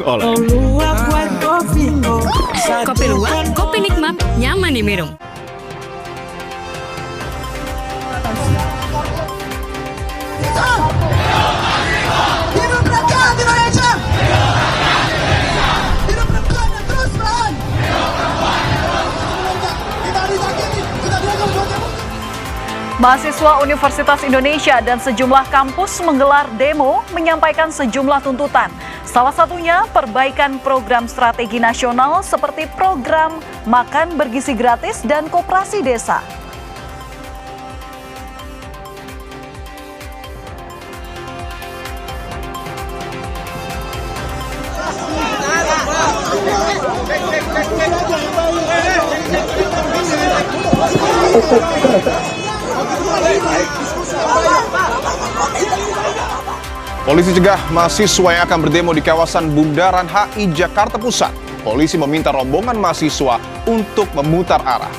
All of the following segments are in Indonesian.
oleh Kopi luwak, kopi nikmat, nyaman diminum. Hidup rakyat Indonesia! Hidup rakyat yang terus bertahan! Mahasiswa Universitas Indonesia dan sejumlah kampus menggelar demo menyampaikan sejumlah tuntutan. Salah satunya perbaikan program strategi nasional seperti program makan bergizi gratis dan koperasi desa. Polisi cegah mahasiswa yang akan berdemo di kawasan Bundaran HI Jakarta Pusat. Polisi meminta rombongan mahasiswa untuk memutar arah.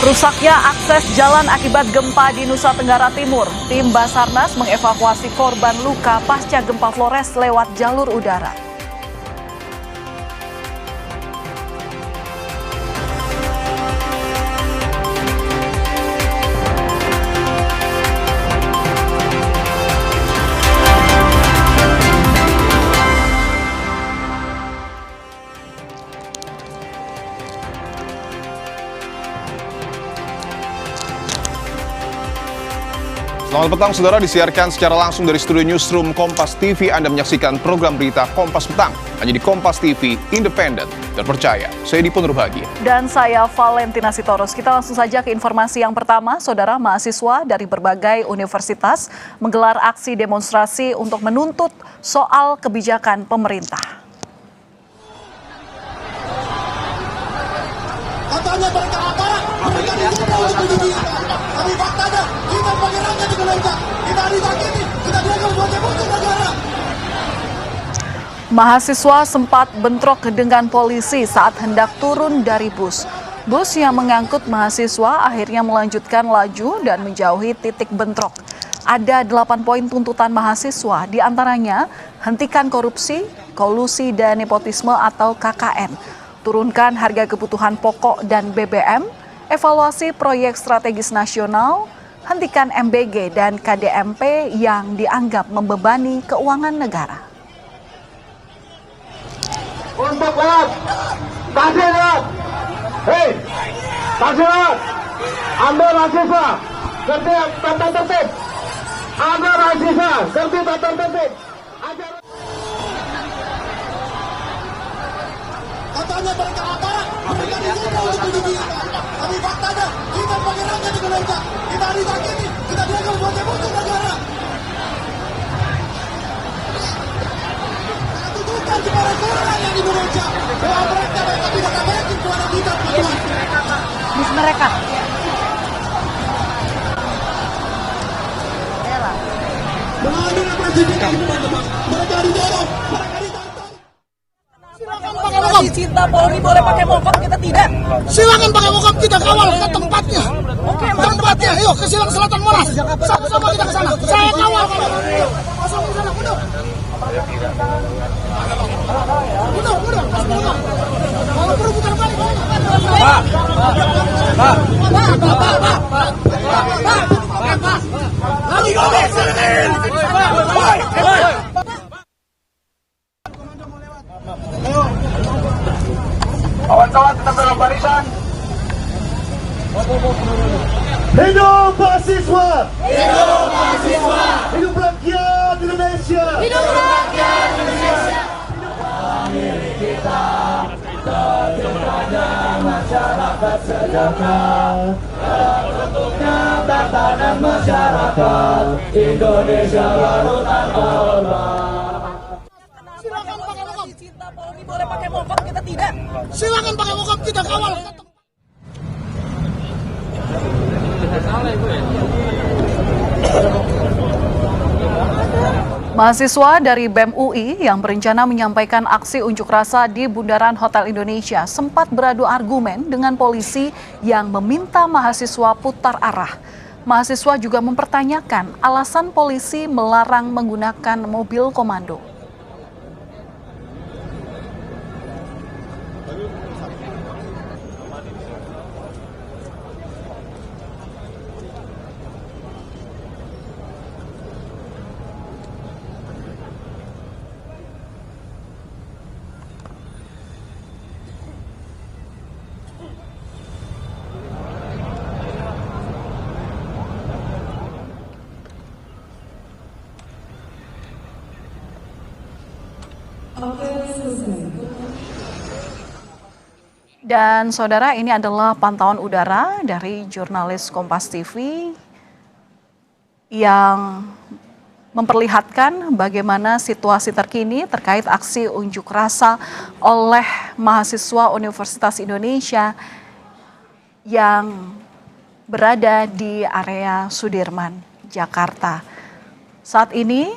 Rusaknya akses jalan akibat gempa di Nusa Tenggara Timur. Tim Basarnas mengevakuasi korban luka pasca gempa Flores lewat jalur udara. Selamat petang, saudara. Disiarkan secara langsung dari studio Newsroom Kompas TV. Anda menyaksikan program berita Kompas Petang hanya di Kompas TV, independen, terpercaya. Saya Dipo Nurbahagia. Dan saya Valentina Sitorus. Kita langsung saja ke informasi yang pertama. Saudara, mahasiswa dari berbagai universitas menggelar aksi demonstrasi untuk menuntut soal kebijakan pemerintah. Katanya mereka aparat, mereka diminta oleh pendidikan. Tapi faktanya, kita sebagai rakyat Indonesia, kita disakiti, kita dianggap sebagai musuh negara. Mahasiswa sempat bentrok dengan polisi saat hendak turun dari bus. Bus yang mengangkut mahasiswa akhirnya melanjutkan laju dan menjauhi titik bentrok. Ada 8 poin tuntutan mahasiswa, diantaranya hentikan korupsi, kolusi dan nepotisme atau KKN, turunkan harga kebutuhan pokok dan BBM, evaluasi proyek strategis nasional, hentikan MBG dan KDMP yang dianggap membebani keuangan negara. Untuk lewat, taksi lewat. Hei, taksi lewat. Anda mahasiswa, kerja tata tertib. Anda mahasiswa, kerja tata tertib. Katanya mereka aparat, mereka diminta oleh pendidikan. Tapi faktanya, kita sebagai rakyat Indonesia, kita disakiti, kita dianggap sebagai musuh negara. Kita tunjukkan kepada seluruh rakyat Indonesia bahwa mereka tidak memiliki suara kita. Bus mereka. Mengambil presiden teman-teman, mereka didorong, mereka ditantang. Silakan pakai mokom. Cinta Polri boleh pakai mokom, kita tidak. Silakan pakai mokom, kita kawal ke tempatnya. Oke, tempatnya. Ayo ke Silang Selatan Monas. Sama-sama kita ke sana. Saya kawal kalau masuk ke sana. Mudah. Kalau perlu putar balik. Pak. Lagi ngomong. Kawan-kawan tetap dalam barisan. Hidup mahasiswa! Hidup mahasiswa! Hidup rakyat Indonesia! Hidup rakyat Indonesia! Milik kita, terciptanya masyarakat sejahtera. Terbentuknya tatanan masyarakat Indonesia lautan Allah. Silakan pakai mokom. Cinta Polri boleh pakai mokom, kita tidak. Silakan pakai mokom, kita kawal. Salah ibu ya. Mahasiswa dari BEM UI yang berencana menyampaikan aksi unjuk rasa di Bundaran Hotel Indonesia sempat beradu argumen dengan polisi yang meminta mahasiswa putar arah. Mahasiswa juga mempertanyakan alasan polisi melarang menggunakan mobil komando. Dan saudara, ini adalah pantauan udara dari jurnalis Kompas TV yang memperlihatkan bagaimana situasi terkini terkait aksi unjuk rasa oleh mahasiswa Universitas Indonesia yang berada di area Sudirman, Jakarta. Saat ini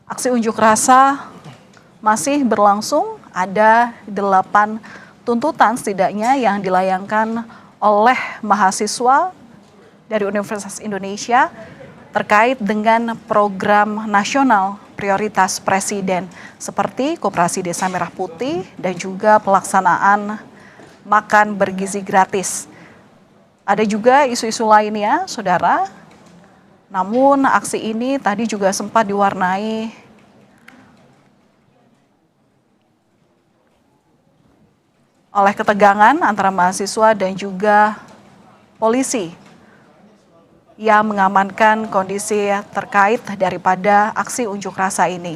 aksi unjuk rasa masih berlangsung, ada 8 tuntutan setidaknya yang dilayangkan oleh mahasiswa dari Universitas Indonesia terkait dengan program nasional prioritas Presiden seperti Koperasi Desa Merah Putih dan juga pelaksanaan makan bergizi gratis. Ada juga isu-isu lainnya, saudara. Namun aksi ini tadi juga sempat diwarnai oleh ketegangan antara mahasiswa dan juga polisi yang mengamankan kondisi terkait daripada aksi unjuk rasa ini.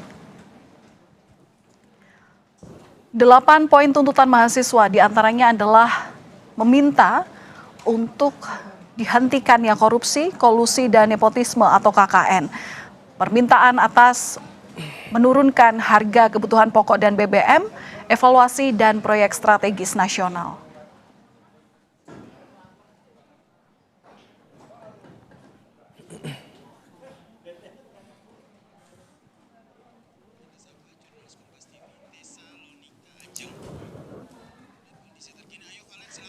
8 poin tuntutan mahasiswa diantaranya adalah meminta untuk dihentikannya korupsi, kolusi, dan nepotisme atau KKN. Permintaan atas menurunkan harga kebutuhan pokok dan BBM, evaluasi dan proyek strategis nasional.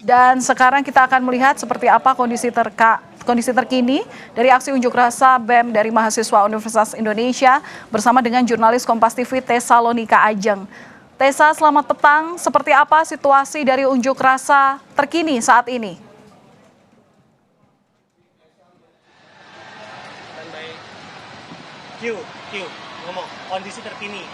Dan sekarang kita akan melihat seperti apa kondisi terkini dari aksi unjuk rasa BEM dari mahasiswa Universitas Indonesia bersama dengan jurnalis Kompas TV Tessa Lonika Ajeng. Tessa, selamat petang. Seperti apa situasi dari unjuk rasa terkini saat ini? Ngomong kondisi terkini.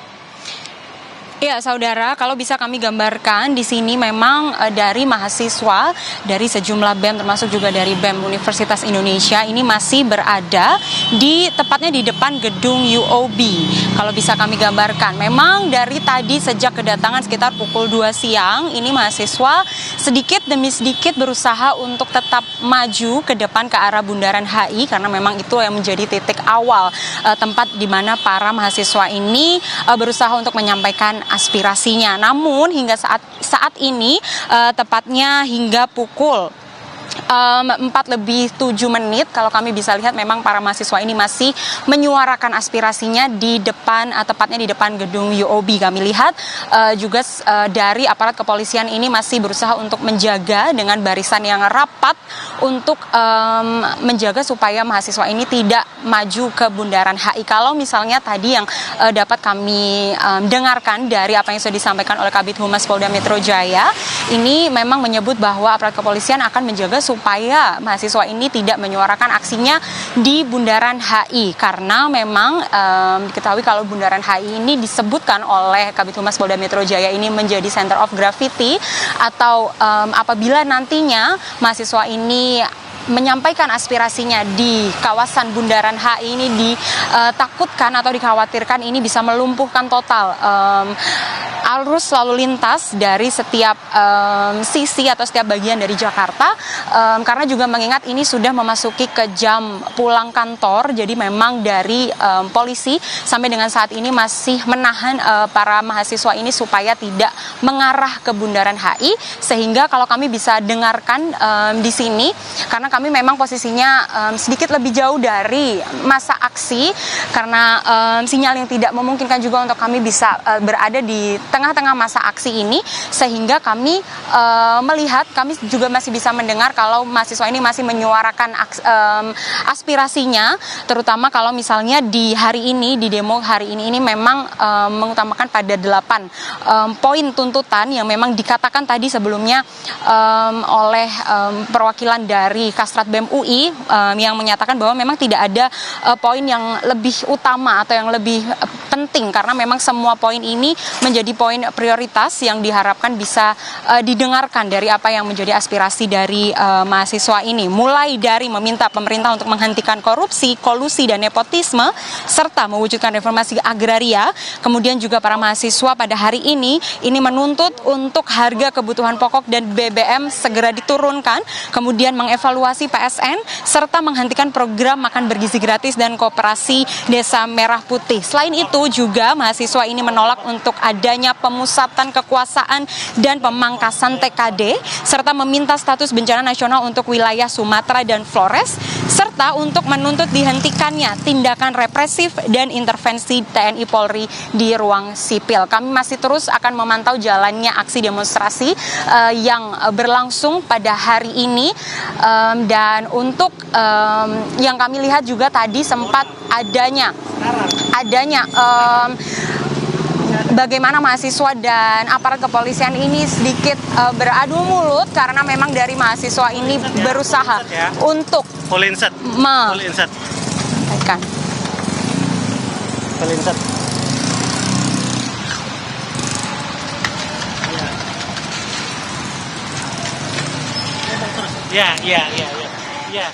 Ya, saudara, kalau bisa kami gambarkan di sini memang dari mahasiswa dari sejumlah BEM termasuk juga dari BEM Universitas Indonesia ini masih berada tepatnya di depan gedung UOB. Kalau bisa kami gambarkan, memang dari tadi sejak kedatangan sekitar pukul 2 siang ini mahasiswa sedikit demi sedikit berusaha untuk tetap maju ke depan ke arah Bundaran HI karena memang itu yang menjadi titik awal tempat di mana para mahasiswa ini berusaha untuk menyampaikan aspirasinya. Namun hingga saat ini tepatnya hingga pukul 4:07 kalau kami bisa lihat memang para mahasiswa ini masih menyuarakan aspirasinya di depan tepatnya di depan gedung UOB. Kami lihat juga dari aparat kepolisian ini masih berusaha untuk menjaga dengan barisan yang rapat untuk menjaga supaya mahasiswa ini tidak maju ke Bundaran HI. Kalau misalnya tadi yang dapat kami dengarkan dari apa yang sudah disampaikan oleh Kabid Humas Polda Metro Jaya, ini memang menyebut bahwa aparat kepolisian akan menjaga supaya mahasiswa ini tidak menyuarakan aksinya di Bundaran HI karena memang diketahui kalau Bundaran HI ini disebutkan oleh Kabid Humas Polda Metro Jaya ini menjadi center of gravity atau apabila nantinya mahasiswa ini menyampaikan aspirasinya di kawasan Bundaran HI ini ditakutkan atau dikhawatirkan ini bisa melumpuhkan total arus lalu lintas dari setiap sisi atau setiap bagian dari Jakarta, karena juga mengingat ini sudah memasuki ke jam pulang kantor, jadi memang dari polisi sampai dengan saat ini masih menahan para mahasiswa ini supaya tidak mengarah ke Bundaran HI, sehingga kalau kami bisa dengarkan di sini, karena kami memang posisinya sedikit lebih jauh dari masa aksi, karena sinyal yang tidak memungkinkan juga untuk kami bisa berada di tengah-tengah masa aksi ini, sehingga kami melihat, kami juga masih bisa mendengar kalau mahasiswa ini masih menyuarakan aspirasinya, terutama kalau misalnya di hari ini, di demo hari ini memang mengutamakan pada 8 poin tuntutan yang memang dikatakan tadi sebelumnya oleh perwakilan dari Kastrat BEM UI yang menyatakan bahwa memang tidak ada poin yang lebih utama atau yang lebih penting, karena memang semua poin ini menjadi poin prioritas yang diharapkan bisa didengarkan dari apa yang menjadi aspirasi dari mahasiswa ini, mulai dari meminta pemerintah untuk menghentikan korupsi, kolusi dan nepotisme serta mewujudkan reformasi agraria. Kemudian juga para mahasiswa pada hari ini menuntut untuk harga kebutuhan pokok dan BBM segera diturunkan, kemudian mengevaluasi PSN serta menghentikan program makan bergizi gratis dan koperasi Desa Merah Putih. Selain itu juga mahasiswa ini menolak untuk adanya pemusatan kekuasaan dan pemangkasan TKD, serta meminta status bencana nasional untuk wilayah Sumatera dan Flores, serta untuk menuntut dihentikannya tindakan represif dan intervensi TNI Polri di ruang sipil. Kami masih terus akan memantau jalannya aksi demonstrasi yang berlangsung pada hari ini, dan untuk yang kami lihat juga tadi sempat adanya bagaimana mahasiswa dan aparat kepolisian ini sedikit beradu mulut, karena memang dari mahasiswa ini berusaha untuk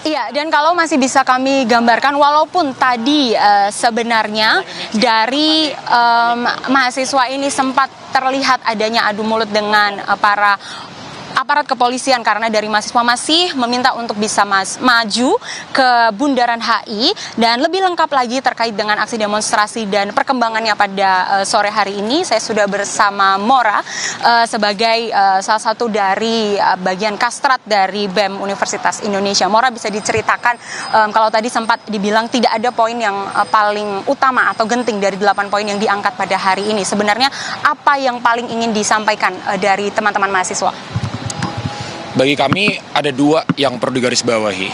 Iya, dan kalau masih bisa kami gambarkan, walaupun tadi sebenarnya dari mahasiswa ini sempat terlihat adanya adu mulut dengan para aparat kepolisian, karena dari mahasiswa masih meminta untuk bisa maju ke Bundaran HI, dan lebih lengkap lagi terkait dengan aksi demonstrasi dan perkembangannya pada sore hari ini, saya sudah bersama Mora sebagai salah satu dari bagian Kastrat dari BEM Universitas Indonesia. Mora, bisa diceritakan kalau tadi sempat dibilang tidak ada poin yang paling utama atau genting dari 8 poin yang diangkat pada hari ini, sebenarnya apa yang paling ingin disampaikan dari teman-teman mahasiswa? Bagi kami ada 2 yang perlu digarisbawahi.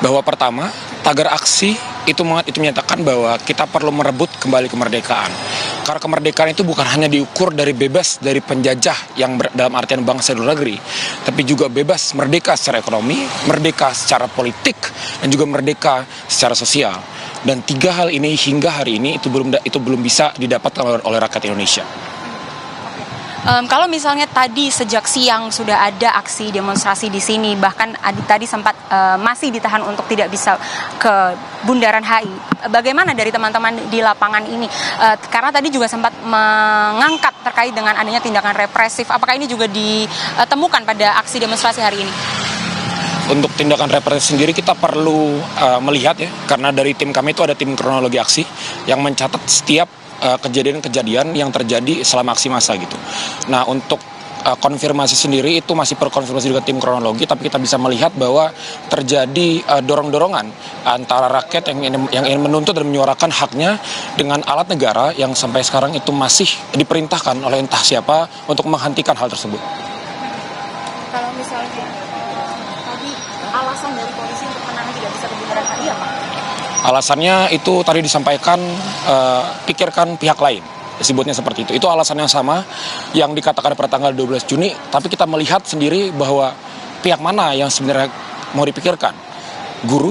Bahwa pertama, tagar aksi itu menyatakan bahwa kita perlu merebut kembali kemerdekaan. Karena kemerdekaan itu bukan hanya diukur dari bebas dari penjajah yang dalam artian bangsa dan negeri, tapi juga bebas merdeka secara ekonomi, merdeka secara politik, dan juga merdeka secara sosial. Dan 3 hal ini hingga hari ini itu belum bisa didapatkan oleh rakyat Indonesia. Kalau misalnya tadi sejak siang sudah ada aksi demonstrasi di sini, bahkan tadi sempat masih ditahan untuk tidak bisa ke Bundaran HI. Bagaimana dari teman-teman di lapangan ini? Karena tadi juga sempat mengangkat terkait dengan adanya tindakan represif. Apakah ini juga ditemukan pada aksi demonstrasi hari ini? Untuk tindakan represif sendiri kita perlu melihat ya, karena dari tim kami itu ada tim kronologi aksi yang mencatat setiap kejadian-kejadian yang terjadi selama aksi massa gitu. Nah, untuk konfirmasi sendiri itu masih perlu konfirmasi juga tim kronologi, tapi kita bisa melihat bahwa terjadi dorong-dorongan antara rakyat yang ingin menuntut dan menyuarakan haknya dengan alat negara yang sampai sekarang itu masih diperintahkan oleh entah siapa untuk menghentikan hal tersebut. Kalau misalnya tadi alasan dari polisi untuk menahan tidak bisa ke Bundaran HI apa? Alasannya itu tadi disampaikan pikirkan pihak lain, disebutnya seperti itu. Itu alasan yang sama yang dikatakan pada tanggal 12 Juni, tapi kita melihat sendiri bahwa pihak mana yang sebenarnya mau dipikirkan. Guru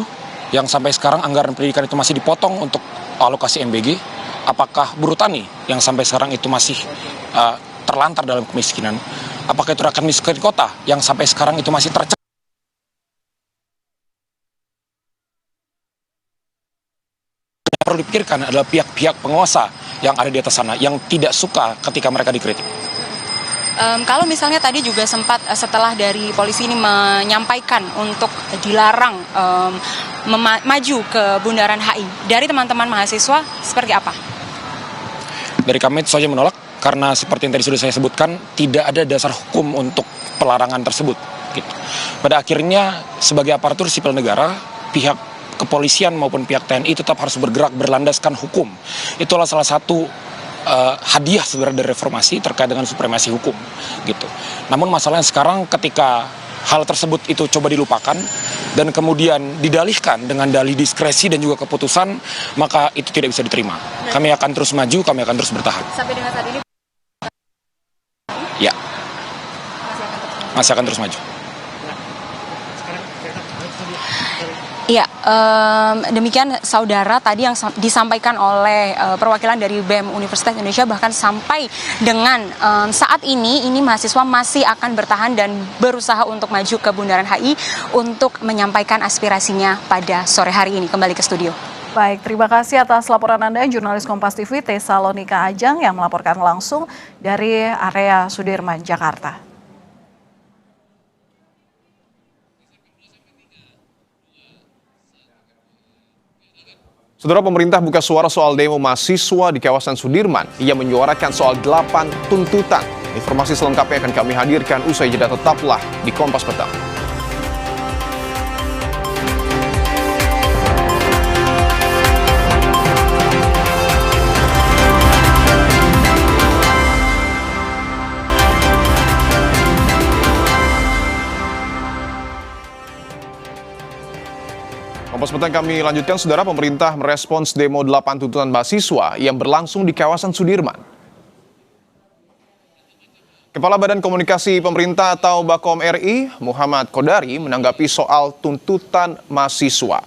yang sampai sekarang anggaran pendidikan itu masih dipotong untuk alokasi MBG, apakah buruh tani yang sampai sekarang itu masih terlantar dalam kemiskinan, apakah itu rakyat miskin kota yang sampai sekarang itu masih tercekik. Perlu perlu dipikirkan adalah pihak-pihak penguasa yang ada di atas sana, yang tidak suka ketika mereka dikritik. Kalau misalnya tadi juga sempat setelah dari polisi ini menyampaikan untuk dilarang maju ke Bundaran HI, dari teman-teman mahasiswa seperti apa? Dari kami itu saja menolak, karena seperti yang tadi sudah saya sebutkan, tidak ada dasar hukum untuk pelarangan tersebut. Gitu. Pada akhirnya sebagai aparatur sipil negara, pihak kepolisian maupun pihak TNI tetap harus bergerak berlandaskan hukum. Itulah salah satu hadiah sebenarnya dari reformasi terkait dengan supremasi hukum gitu. Namun masalahnya sekarang ketika hal tersebut itu coba dilupakan dan kemudian didalihkan dengan dalih diskresi dan juga keputusan, maka itu tidak bisa diterima. Kami akan terus maju, kami akan terus bertahan. Sampai dengan saat ini Ya, masih akan terus maju. Iya, demikian saudara tadi yang disampaikan oleh perwakilan dari BEM Universitas Indonesia, bahkan sampai dengan saat ini mahasiswa masih akan bertahan dan berusaha untuk maju ke Bundaran HI untuk menyampaikan aspirasinya pada sore hari ini. Kembali ke studio. Baik, terima kasih atas laporan Anda, jurnalis Kompas TV Tesalonika Ajang yang melaporkan langsung dari area Sudirman, Jakarta. Saudara, pemerintah buka suara soal demo mahasiswa di kawasan Sudirman. Ia menyuarakan soal 8 tuntutan. Informasi selengkapnya akan kami hadirkan usai jeda, tetaplah di Kompas Petang. Kompas Petang kami lanjutkan, saudara. Pemerintah merespons demo 8 tuntutan mahasiswa yang berlangsung di kawasan Sudirman. Kepala Badan Komunikasi Pemerintah atau Bakom RI, Muhammad Kodari, menanggapi soal tuntutan mahasiswa.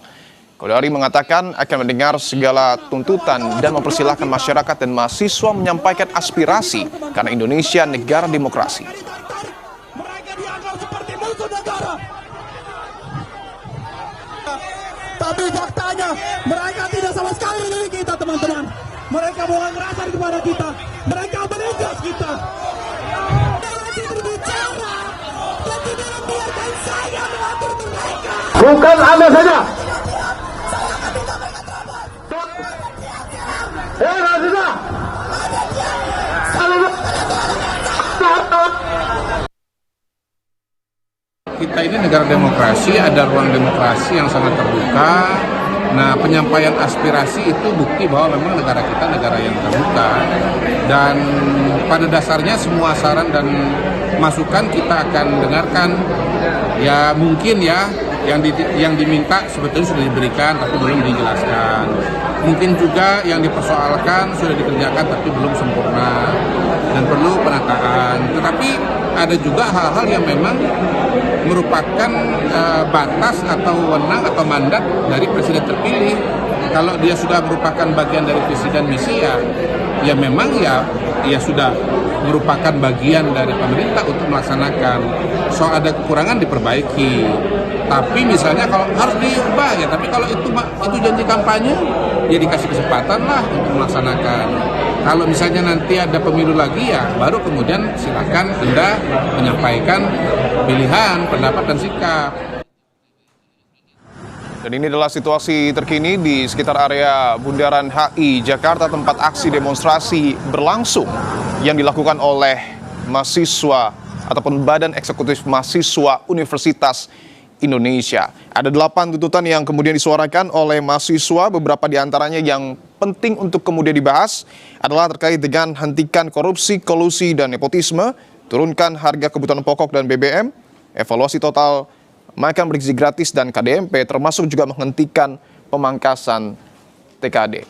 Kodari mengatakan akan mendengar segala tuntutan dan mempersilahkan masyarakat dan mahasiswa menyampaikan aspirasi karena Indonesia negara demokrasi. Mereka dianggap seperti musuh negara. Tapi faktanya mereka tidak sama sekali memilih kita, teman-teman. Mereka bukan ngerasa kepada kita. Mereka menindas kita. Berbicara dan tidak membiarkan saya mengatur mereka. Bukan Anda saja. Kita ini negara demokrasi, ada ruang demokrasi yang sangat terbuka. Nah, penyampaian aspirasi itu bukti bahwa memang negara kita negara yang terbuka. Dan pada dasarnya semua saran dan masukan kita akan dengarkan. Ya mungkin ya yang diminta sebetulnya sudah diberikan tapi belum dijelaskan. Mungkin juga yang dipersoalkan sudah dikerjakan tapi belum sempurna dan perlu penataan. Tetapi ada juga hal-hal yang memang merupakan batas atau wewenang atau mandat dari presiden terpilih. Kalau dia sudah merupakan bagian dari visi dan misi, ya memang ya sudah merupakan bagian dari pemerintah untuk melaksanakan. Soal ada kekurangan diperbaiki. Tapi misalnya kalau harus diubah ya, tapi kalau itu janji kampanye, ya dikasih kesempatan lah untuk melaksanakan. Kalau misalnya nanti ada pemilu lagi, ya baru kemudian silakan Anda menyampaikan pilihan, pendapat dan sikap. Dan ini adalah situasi terkini di sekitar area Bundaran HI Jakarta, tempat aksi demonstrasi berlangsung yang dilakukan oleh mahasiswa ataupun Badan Eksekutif Mahasiswa Universitas Indonesia. Ada 8 tuntutan yang kemudian disuarakan oleh mahasiswa. Beberapa di antaranya yang penting untuk kemudian dibahas adalah terkait dengan hentikan korupsi, kolusi, dan nepotisme, turunkan harga kebutuhan pokok dan BBM, evaluasi total makan bergizi gratis dan KDMP, termasuk juga menghentikan pemangkasan TKD.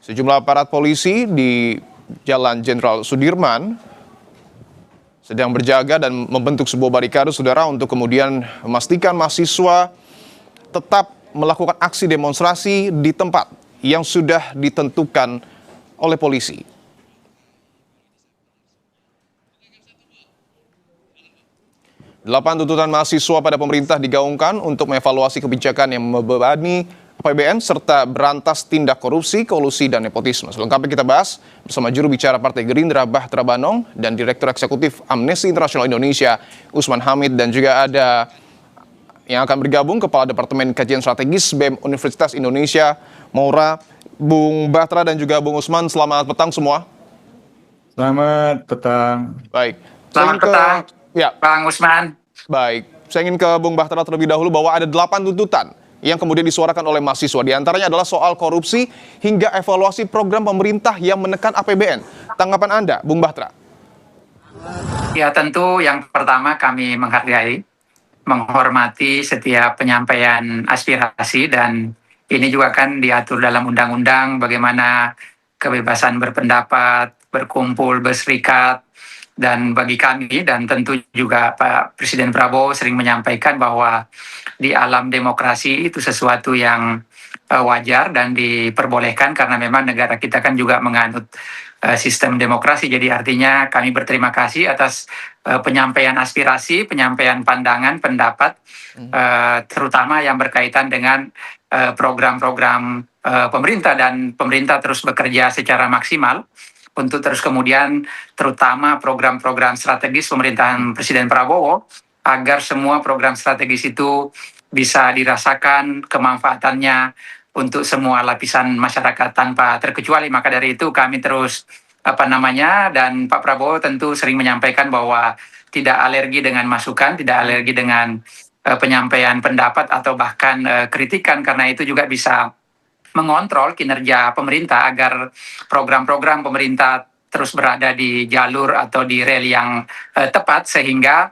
Sejumlah aparat polisi di Jalan Jenderal Sudirman sedang berjaga dan membentuk sebuah barikade, saudara, untuk kemudian memastikan mahasiswa tetap melakukan aksi demonstrasi di tempat yang sudah ditentukan oleh polisi. Delapan tuntutan mahasiswa pada pemerintah digaungkan untuk mengevaluasi kebijakan yang membebani APBN serta berantas tindak korupsi, kolusi, dan nepotisme. Selengkapnya kita bahas bersama juru bicara Partai Gerindra Bahtera Banong dan Direktur Eksekutif Amnesty International Indonesia Usman Hamid, dan juga ada yang akan bergabung Kepala Departemen Kajian Strategis BEM Universitas Indonesia Mora, Bung Bahtera dan juga Bung Usman. Selamat petang semua. Selamat petang. Baik. Selamat petang, Ya, Bang Usman. baik. Saya ingin ke Bung Bahtera terlebih dahulu bahwa ada 8 tuntutan yang kemudian disuarakan oleh mahasiswa. Di antaranya adalah soal korupsi hingga evaluasi program pemerintah yang menekan APBN. Tanggapan Anda, Bung Bahtera? Ya, tentu yang pertama kami menghargai, menghormati setiap penyampaian aspirasi, dan ini juga kan diatur dalam undang-undang bagaimana kebebasan berpendapat, berkumpul, berserikat. Dan bagi kami, dan tentu juga Pak Presiden Prabowo sering menyampaikan bahwa di alam demokrasi itu sesuatu yang wajar dan diperbolehkan karena memang negara kita kan juga menganut sistem demokrasi. Jadi artinya kami berterima kasih atas penyampaian aspirasi, penyampaian pandangan, pendapat, terutama yang berkaitan dengan program-program pemerintah, dan pemerintah terus bekerja secara maksimal untuk terus kemudian terutama program-program strategis pemerintahan Presiden Prabowo agar semua program strategis itu bisa dirasakan kemanfaatannya untuk semua lapisan masyarakat tanpa terkecuali. Maka dari itu kami terus dan Pak Prabowo tentu sering menyampaikan bahwa tidak alergi dengan masukan, tidak alergi dengan penyampaian pendapat atau bahkan kritikan, karena itu juga bisa mengontrol kinerja pemerintah agar program-program pemerintah terus berada di jalur atau di rel yang tepat, sehingga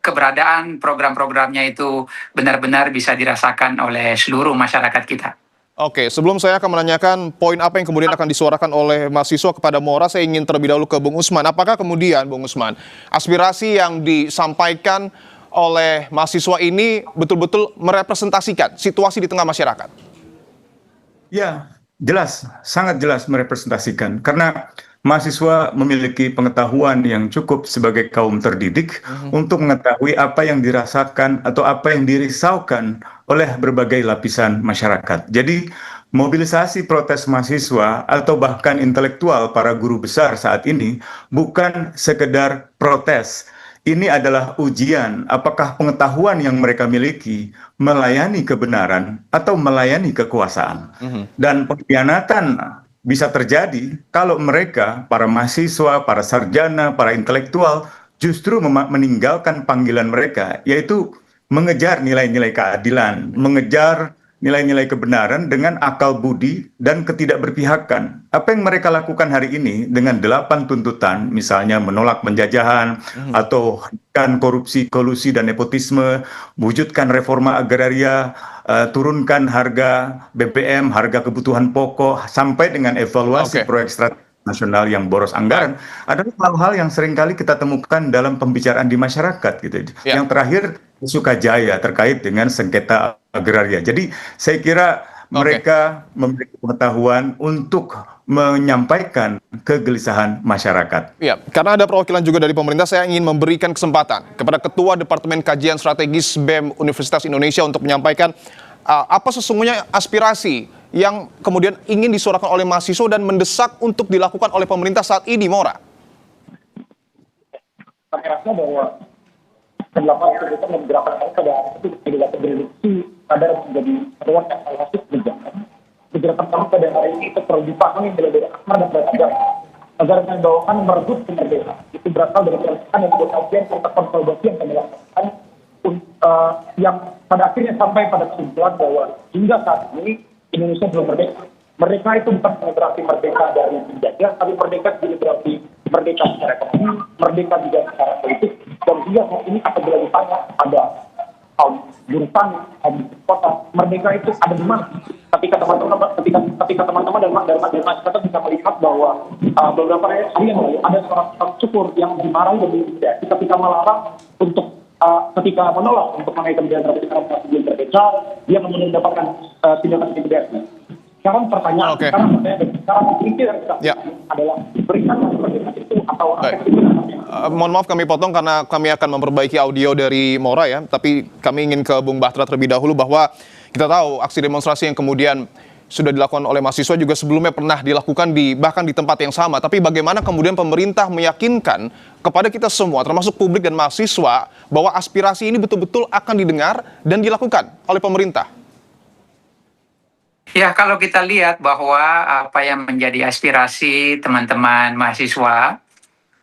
keberadaan program-programnya itu benar-benar bisa dirasakan oleh seluruh masyarakat kita. Oke, sebelum saya akan menanyakan poin apa yang kemudian akan disuarakan oleh mahasiswa kepada Mora, saya ingin terlebih dahulu ke Bung Usman. Apakah kemudian, Bung Usman, aspirasi yang disampaikan oleh mahasiswa ini betul-betul merepresentasikan situasi di tengah masyarakat? Ya, jelas, sangat jelas merepresentasikan. Karena mahasiswa memiliki pengetahuan yang cukup sebagai kaum terdidik untuk mengetahui apa yang dirasakan atau apa yang dirisaukan oleh berbagai lapisan masyarakat. Jadi, mobilisasi protes mahasiswa atau bahkan intelektual para guru besar saat ini bukan sekedar protes. Ini adalah ujian apakah pengetahuan yang mereka miliki melayani kebenaran atau melayani kekuasaan. Dan pengkhianatan bisa terjadi kalau mereka, para mahasiswa, para sarjana, para intelektual, justru meninggalkan panggilan mereka, yaitu mengejar nilai-nilai keadilan, mengejar nilai-nilai kebenaran dengan akal budi dan ketidakberpihakan. Apa yang mereka lakukan hari ini dengan 8 tuntutan, misalnya menolak penjajahan, atau hentikan korupsi, kolusi, dan nepotisme, wujudkan reforma agraria, turunkan harga BBM, harga kebutuhan pokok, sampai dengan evaluasi proyek strategis nasional yang boros anggaran, adalah hal-hal yang seringkali kita temukan dalam pembicaraan di masyarakat gitu. Yang terakhir Sukajaya terkait dengan sengketa agraria. Jadi saya kira mereka memiliki pengetahuan untuk menyampaikan kegelisahan masyarakat. Ya, karena ada perwakilan juga dari pemerintah, saya ingin memberikan kesempatan kepada Ketua Departemen Kajian Strategis BEM Universitas Indonesia untuk menyampaikan apa sesungguhnya aspirasi yang kemudian ingin disuarakan oleh mahasiswa dan mendesak untuk dilakukan oleh pemerintah saat ini, Mora. Kami rasa bahwa kedelapan tuntutan dan gerakan pada itu tidak terdeteksi kadar menjadi ruang evaluasi kebijakan. Gerakan kami pada hari ini itu perlu dipahami berbeda akar dan beragam agar membawakan merebut kemerdekaan. Itu berasal dari perasaan yang berkajian serta konsolidasi yang kami lakukan, yang pada akhirnya sampai pada kesimpulan bahwa hingga saat ini Indonesia belum merdeka. Merdeka itu bukan berarti merdeka dari penjajah, tapi merdeka juga berarti merdeka secara ekonomi, merdeka juga secara politik, dan juga saat ini apabila ditanya pada kaum buruh tani, kaum kota, merdeka itu ada di mana? Ketika teman-teman dan masyarakat bisa melihat bahwa beberapa hari yang lalu ada seorang cukur yang dimarahi dan diintimidasi ketika melarang untuk ketika menolak untuk menaikkan biaya transportasi sebelum merdeka, dia kemudian mendapatkan tindakan intimidasi. Sekarang pertanyaan, sekarang berpikir adalah berikan merdeka itu atau mohon maaf kami potong karena kami akan memperbaiki audio dari Mora ya, tapi kami ingin ke Bung Bahtera terlebih dahulu bahwa Kita tahu aksi demonstrasi yang kemudian sudah dilakukan oleh mahasiswa juga sebelumnya pernah dilakukan bahkan di tempat yang sama. Tapi bagaimana kemudian pemerintah meyakinkan kepada kita semua, termasuk publik dan mahasiswa, bahwa aspirasi ini betul-betul akan didengar dan dilakukan oleh pemerintah? Ya, kalau kita lihat bahwa apa yang menjadi aspirasi teman-teman mahasiswa,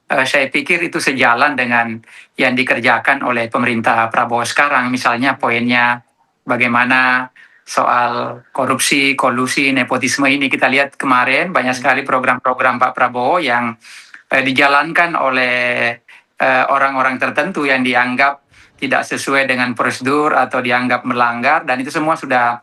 saya pikir itu sejalan dengan yang dikerjakan oleh pemerintah Prabowo sekarang. Misalnya poinnya bagaimana soal korupsi, kolusi, nepotisme ini. Kita lihat kemarin banyak sekali program-program Pak Prabowo yang dijalankan oleh orang-orang tertentu yang dianggap tidak sesuai dengan prosedur atau dianggap melanggar, dan itu semua sudah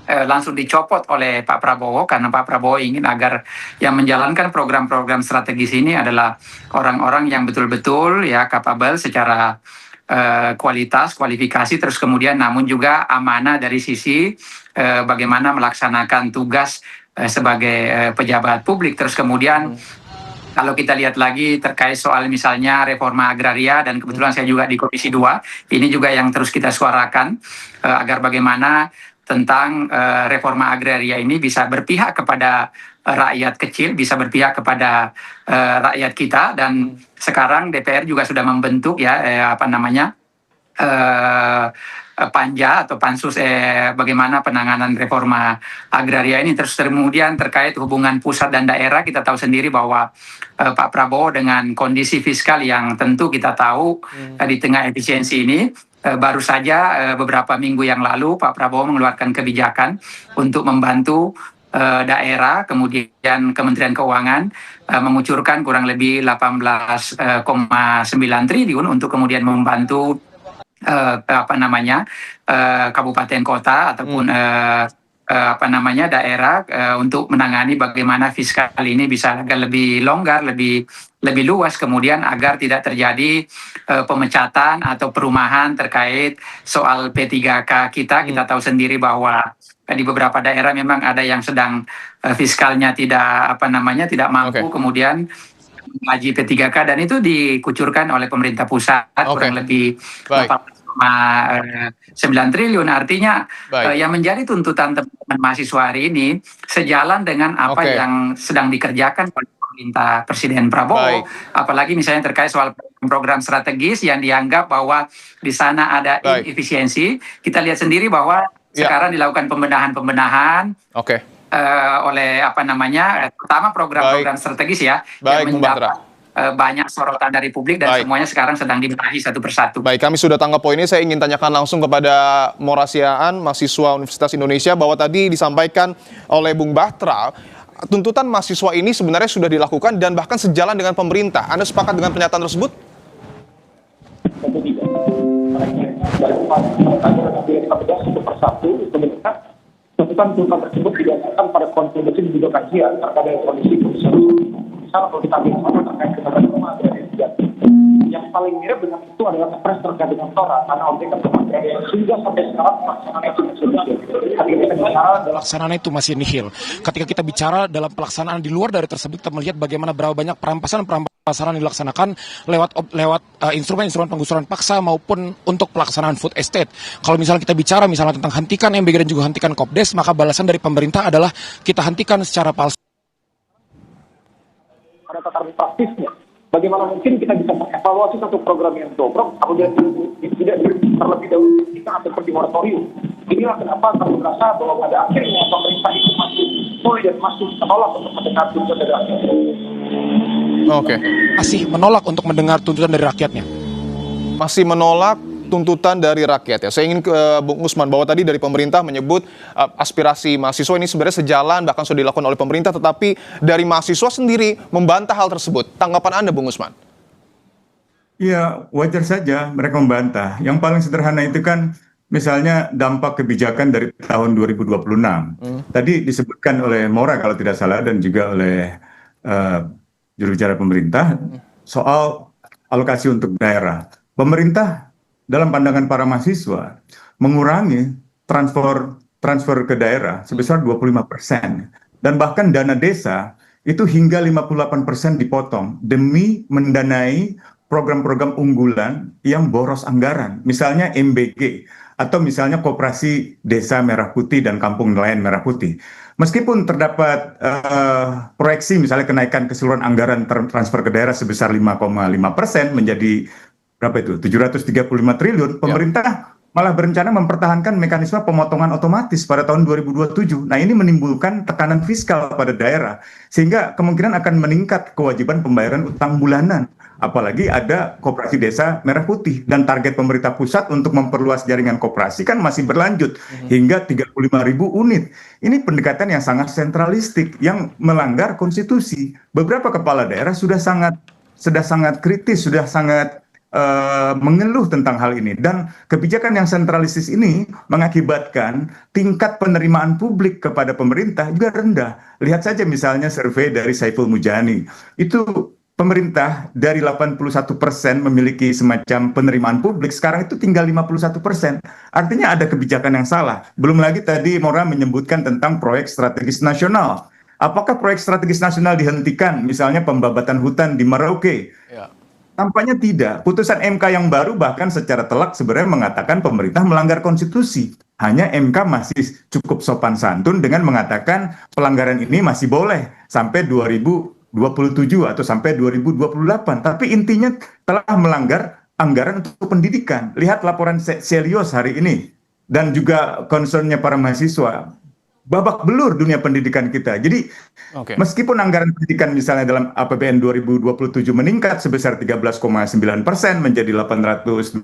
langsung dicopot oleh Pak Prabowo, karena Pak Prabowo ingin agar yang menjalankan program-program strategis ini adalah orang-orang yang betul-betul ya capable secara kualitas, kualifikasi, terus kemudian namun juga amanah dari sisi bagaimana melaksanakan tugas sebagai pejabat publik. Terus kemudian kalau kita lihat lagi terkait soal misalnya reforma agraria, dan kebetulan saya juga di Komisi 2, ini juga yang terus kita suarakan agar bagaimana tentang reforma agraria ini bisa berpihak kepada rakyat kecil, bisa berpihak kepada rakyat kita. Dan sekarang DPR juga sudah membentuk panja atau pansus bagaimana penanganan reforma agraria ini. Terus kemudian terkait hubungan pusat dan daerah, kita tahu sendiri bahwa Pak Prabowo dengan kondisi fiskal yang tentu kita tahu di tengah efisiensi ini, baru saja beberapa minggu yang lalu Pak Prabowo mengeluarkan kebijakan untuk membantu daerah, kemudian Kementerian Keuangan mengucurkan kurang lebih 18,9 triliun untuk kemudian membantu kabupaten kota ataupun daerah untuk menangani bagaimana fiskal ini bisa lebih longgar, lebih luas, kemudian agar tidak terjadi pemecatan atau perumahan terkait soal P3K kita. Kita tahu sendiri bahwa di beberapa daerah memang ada yang sedang fiskalnya tidak mampu, kemudian gaji P3K, dan itu dikucurkan oleh pemerintah pusat kurang lebih 8,9 triliun. Artinya yang menjadi tuntutan teman-teman mahasiswa hari ini sejalan dengan apa yang sedang dikerjakan oleh pemerintah Presiden Prabowo. Apalagi misalnya terkait soal program strategis yang dianggap bahwa di sana ada inefisiensi. Kita lihat sendiri bahwa sekarang dilakukan pembenahan oleh pertama program-program strategis yang mendapat banyak sorotan dari publik, dan semuanya sekarang sedang dibenahi satu persatu. Baik, kami sudah tangkap poin ini. Saya ingin tanyakan langsung kepada Morasiaan, mahasiswa Universitas Indonesia, bahwa tadi disampaikan oleh Bung Batra, tuntutan mahasiswa ini sebenarnya sudah dilakukan dan bahkan sejalan dengan pemerintah. Anda sepakat dengan pernyataan tersebut? Tentu tidak. Satu persatu sebenarnya tuntutan tersebut didasarkan pada kontribusi dan juga kajian terkait kondisi misal kalau kita bicara terkait dengan rumah dari yang paling mirip dengan itu adalah kepres terkait dengan Torah, karena objek kementerian sehingga sampai sekarang pelaksanaan itu masih nihil. Ketika kita bicara dalam pelaksanaan di luar dari tersebut, kita melihat bagaimana berapa banyak perampasan yang dilaksanakan lewat instrumen-instrumen penggusuran paksa maupun untuk pelaksanaan food estate. Kalau misalnya kita bicara tentang hentikan MBG dan juga hentikan Kopdes, maka balasan dari pemerintah adalah kita hentikan secara palsu. Pada tataran praktisnya, bagaimana mungkin kita bisa mengevaluasi satu program yang dobrok, kemudian tidak terlebih dahulu kita ataupun di moratorium. Inilah kenapa kami merasa bahwa pada akhirnya pemerintah itu masih boleh dan masih menolak untuk mendengar tuntutan dari rakyatnya. Masih menolak untuk mendengar tuntutan dari rakyatnya. Masih menolak tuntutan dari rakyat ya. Saya ingin ke Bung Usman, bahwa tadi dari pemerintah menyebut aspirasi mahasiswa ini sebenarnya sejalan, bahkan sudah dilakukan oleh pemerintah, tetapi dari mahasiswa sendiri membantah hal tersebut. Tanggapan Anda, Bung Usman? Ya, wajar saja mereka membantah. Yang paling sederhana itu kan misalnya dampak kebijakan dari tahun 2026. Tadi disebutkan oleh Mora kalau tidak salah, dan juga oleh juru bicara pemerintah soal alokasi untuk daerah. Pemerintah dalam pandangan para mahasiswa mengurangi transfer ke daerah sebesar 25%, dan bahkan dana desa itu hingga 58% dipotong demi mendanai program-program unggulan yang boros anggaran. Misalnya MBG atau misalnya Koperasi Desa Merah Putih dan Kampung Nelayan Merah Putih. Meskipun terdapat proyeksi misalnya kenaikan keseluruhan anggaran transfer ke daerah sebesar 5,5% menjadi berapa itu? 735 triliun, pemerintah malah berencana mempertahankan mekanisme pemotongan otomatis pada tahun 2027. Nah, ini menimbulkan tekanan fiskal pada daerah, sehingga kemungkinan akan meningkat kewajiban pembayaran utang bulanan. Apalagi ada Koperasi Desa Merah Putih, dan target pemerintah pusat untuk memperluas jaringan koperasi kan masih berlanjut hingga 35.000 unit. Ini pendekatan yang sangat sentralistik yang melanggar konstitusi. Beberapa kepala daerah sudah sangat kritis, sudah sangat mengeluh tentang hal ini, dan kebijakan yang sentralistis ini mengakibatkan tingkat penerimaan publik kepada pemerintah juga rendah. Lihat saja misalnya survei dari Saiful Mujani, itu pemerintah dari 81% memiliki semacam penerimaan publik, sekarang itu tinggal 51%. Artinya ada kebijakan yang salah. Belum lagi tadi Mora menyebutkan tentang proyek strategis nasional. Apakah proyek strategis nasional dihentikan, misalnya pembabatan hutan di Merauke? Ya. Tampaknya tidak. Putusan MK yang baru bahkan secara telak sebenarnya mengatakan pemerintah melanggar konstitusi. Hanya MK masih cukup sopan santun dengan mengatakan pelanggaran ini masih boleh sampai 2027 atau sampai 2028. Tapi intinya telah melanggar anggaran untuk pendidikan. Lihat laporan Selios hari ini dan juga concernnya para mahasiswa. Babak belur dunia pendidikan kita. Jadi meskipun anggaran pendidikan misalnya dalam APBN 2027 meningkat sebesar 13,9% menjadi 820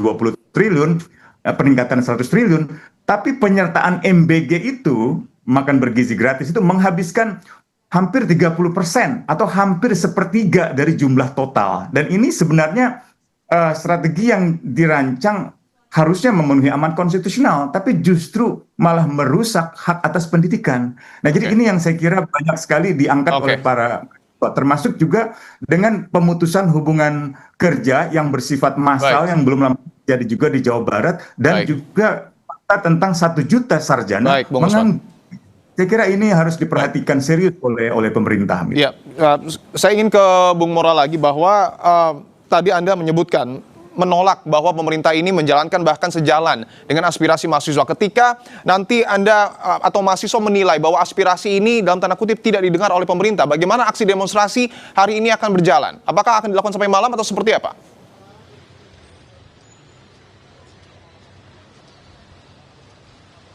triliun, peningkatan 100 triliun, tapi penyertaan MBG itu, makan bergizi gratis itu menghabiskan hampir 30% atau hampir sepertiga dari jumlah total. Dan ini sebenarnya strategi yang dirancang harusnya memenuhi amanat konstitusional, tapi justru malah merusak hak atas pendidikan. Nah, jadi ini yang saya kira banyak sekali diangkat oleh para, termasuk juga dengan pemutusan hubungan kerja yang bersifat massal yang belum lama terjadi juga di Jawa Barat, dan juga tentang 1 juta sarjana menganggur. Saya kira ini harus diperhatikan serius oleh pemerintah. Ya, saya ingin ke Bung Mora lagi bahwa tadi Anda menyebutkan menolak bahwa pemerintah ini menjalankan bahkan sejalan dengan aspirasi mahasiswa. Ketika nanti Anda atau mahasiswa menilai bahwa aspirasi ini dalam tanda kutip tidak didengar oleh pemerintah, bagaimana aksi demonstrasi hari ini akan berjalan? Apakah akan dilakukan sampai malam atau seperti apa?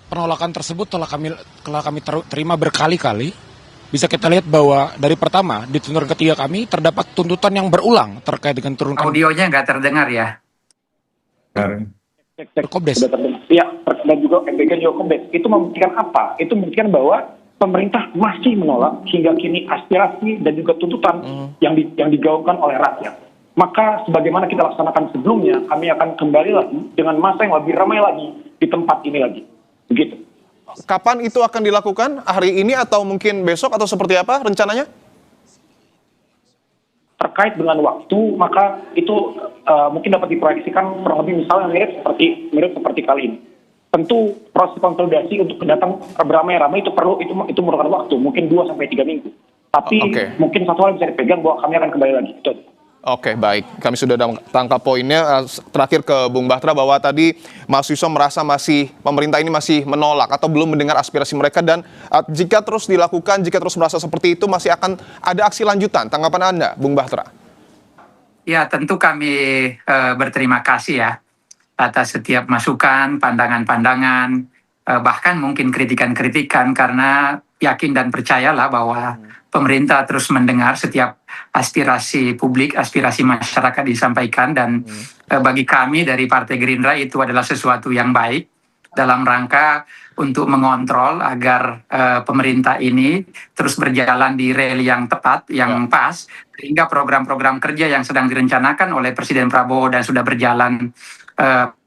Penolakan tersebut telah kami terima berkali-kali. Bisa kita lihat bahwa dari pertama di tuntutan ketiga kami terdapat tuntutan yang berulang terkait dengan turunkan. Audionya nggak terdengar ya. Kobdes. Ya, dan juga MBG juga Kobdes. Itu membuktikan apa? Itu membuktikan bahwa pemerintah masih menolak hingga kini aspirasi dan juga tuntutan yang digaungkan oleh rakyat. Maka sebagaimana kita laksanakan sebelumnya, kami akan kembali lagi dengan massa yang lebih ramai lagi di tempat ini lagi. Begitu. Kapan itu akan dilakukan? Hari ini atau mungkin besok atau seperti apa rencananya? Terkait dengan waktu, maka itu mungkin dapat diproyeksikan kurang lebih misalnya mirip seperti kali ini. Tentu proses konsolidasi untuk datang beramai-ramai itu itu memerlukan waktu, mungkin 2 sampai 3 minggu. Tapi mungkin satu hal bisa dipegang bahwa kami akan kembali lagi. Itu. Oke, baik. Kami sudah tangkap poinnya. Terakhir ke Bung Bahtera bahwa tadi mahasiswa merasa pemerintah ini masih menolak atau belum mendengar aspirasi mereka, dan jika terus dilakukan, jika terus merasa seperti itu, masih akan ada aksi lanjutan. Tanggapan Anda, Bung Bahtera? Ya, tentu kami berterima kasih ya atas setiap masukan, pandangan-pandangan, bahkan mungkin kritikan-kritikan, karena yakin dan percayalah bahwa pemerintah terus mendengar setiap aspirasi publik, aspirasi masyarakat disampaikan, dan bagi kami dari Partai Gerindra itu adalah sesuatu yang baik dalam rangka untuk mengontrol agar pemerintah ini terus berjalan di rel yang tepat, yang pas, sehingga program-program kerja yang sedang direncanakan oleh Presiden Prabowo dan sudah berjalan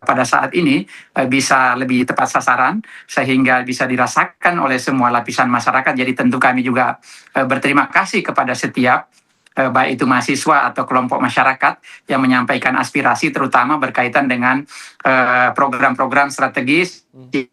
pada saat ini bisa lebih tepat sasaran sehingga bisa dirasakan oleh semua lapisan masyarakat. Jadi tentu kami juga berterima kasih kepada setiap baik itu mahasiswa atau kelompok masyarakat yang menyampaikan aspirasi, terutama berkaitan dengan program-program strategis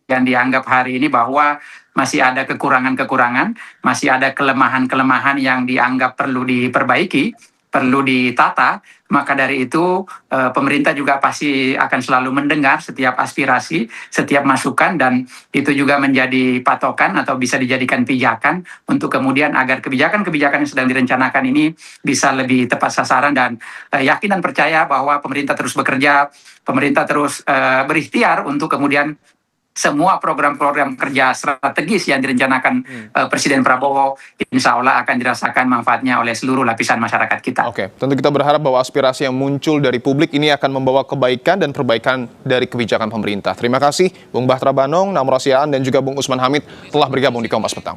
yang dianggap hari ini bahwa masih ada kekurangan-kekurangan, masih ada kelemahan-kelemahan yang dianggap perlu diperbaiki. perlu ditata, maka dari itu pemerintah juga pasti akan selalu mendengar setiap aspirasi, setiap masukan, dan itu juga menjadi patokan atau bisa dijadikan pijakan untuk kemudian agar kebijakan-kebijakan yang sedang direncanakan ini bisa lebih tepat sasaran, dan yakin dan percaya bahwa pemerintah terus bekerja, pemerintah terus berikhtiar untuk kemudian semua program-program kerja strategis yang direncanakan Presiden Prabowo insya Allah akan dirasakan manfaatnya oleh seluruh lapisan masyarakat kita. Oke, tentu kita berharap bahwa aspirasi yang muncul dari publik ini akan membawa kebaikan dan perbaikan dari kebijakan pemerintah. Terima kasih Bung Bahtera Banong, Namro Siaan, dan juga Bung Usman Hamid telah bergabung di Kompas Petang.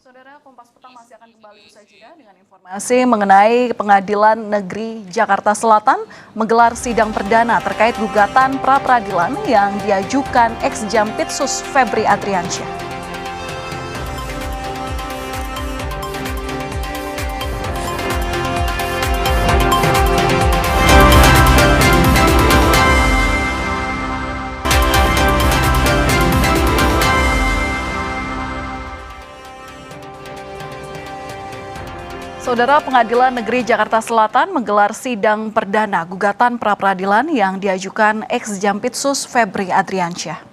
Saudara, Kompas Petang masih akan kembali usai jeda dengan informasi mengenai Pengadilan Negeri Jakarta Selatan menggelar sidang perdana terkait gugatan pra-peradilan yang diajukan ex-Jampitsus Febri Adriansyah. Saudara, Pengadilan Negeri Jakarta Selatan menggelar sidang perdana gugatan pra-peradilan yang diajukan ex-Jampitsus Febri Adriansyah.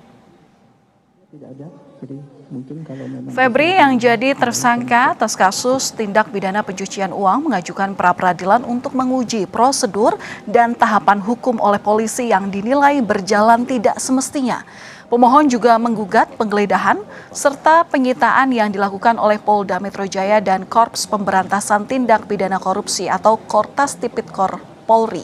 Febri yang jadi tersangka atas kasus tindak pidana pencucian uang mengajukan pra-peradilan untuk menguji prosedur dan tahapan hukum oleh polisi yang dinilai berjalan tidak semestinya. Pemohon juga menggugat penggeledahan serta penyitaan yang dilakukan oleh Polda Metro Jaya dan Korps Pemberantasan Tindak Pidana Korupsi atau Kortas Tipikor Polri.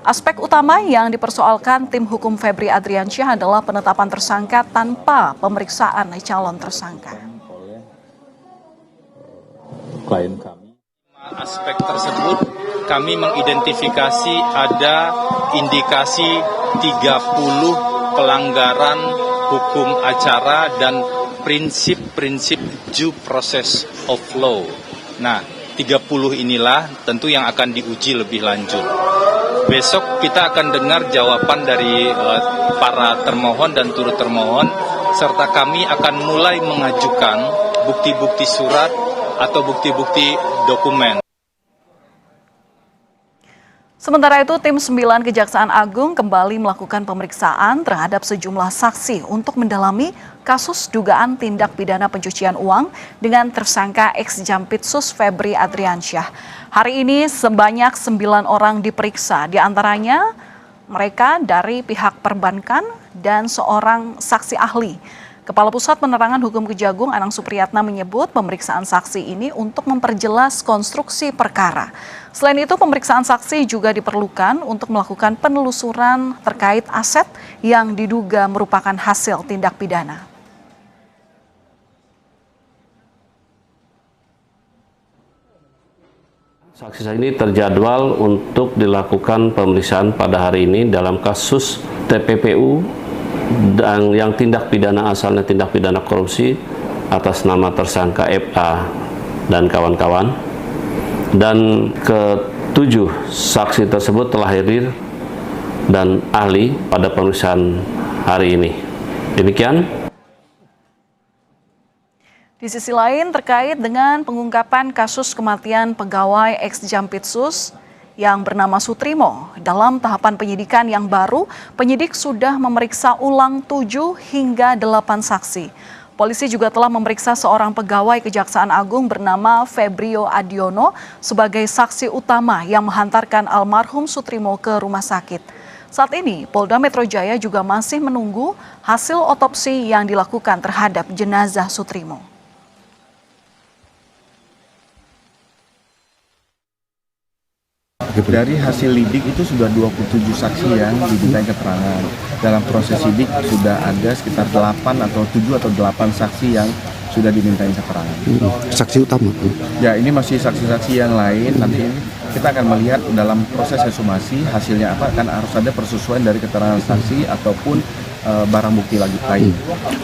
Aspek utama yang dipersoalkan tim hukum Febri Adriansyah adalah penetapan tersangka tanpa pemeriksaan calon tersangka. Klien kami. Aspek tersebut kami mengidentifikasi ada indikasi 30 pelanggaran hukum acara dan prinsip-prinsip due process of law. Nah, 30 inilah tentu yang akan diuji lebih lanjut. Besok kita akan dengar jawaban dari para termohon dan turut termohon, serta kami akan mulai mengajukan bukti-bukti surat atau bukti-bukti dokumen. Sementara itu, tim 9 Kejaksaan Agung kembali melakukan pemeriksaan terhadap sejumlah saksi untuk mendalami kasus dugaan tindak pidana pencucian uang dengan tersangka ex-Jampitsus Febri Adriansyah. Hari ini sebanyak 9 orang diperiksa, diantaranya mereka dari pihak perbankan dan seorang saksi ahli. Kepala Pusat Penerangan Hukum Kejagung Anang Supriyatna menyebut pemeriksaan saksi ini untuk memperjelas konstruksi perkara. Selain itu, pemeriksaan saksi juga diperlukan untuk melakukan penelusuran terkait aset yang diduga merupakan hasil tindak pidana. Saksi ini terjadwal untuk dilakukan pemeriksaan pada hari ini dalam kasus TPPU dan yang tindak pidana asalnya tindak pidana korupsi atas nama tersangka FA dan kawan-kawan, dan ke-7 saksi tersebut telah hadir dan ahli pada pemeriksaan hari ini. Demikian. Di sisi lain, terkait dengan pengungkapan kasus kematian pegawai ex-Jampitsus yang bernama Sutrimo, dalam tahapan penyidikan yang baru, penyidik sudah memeriksa ulang 7 hingga 8 saksi. Polisi juga telah memeriksa seorang pegawai Kejaksaan Agung bernama Febrio Adiono sebagai saksi utama yang menghantarkan almarhum Sutrimo ke rumah sakit. Saat ini, Polda Metro Jaya juga masih menunggu hasil otopsi yang dilakukan terhadap jenazah Sutrimo. Dari hasil lidik itu sudah 27 saksi yang dimintai keterangan. Dalam proses lidik sudah ada sekitar 8 atau 7 atau 8 saksi yang sudah dimintai keterangan. Saksi utama? Ya, ini masih saksi-saksi yang lain. Nanti kita akan melihat dalam proses ekshumasi hasilnya apa, kan harus ada persesuaian dari keterangan saksi ataupun barang bukti lain.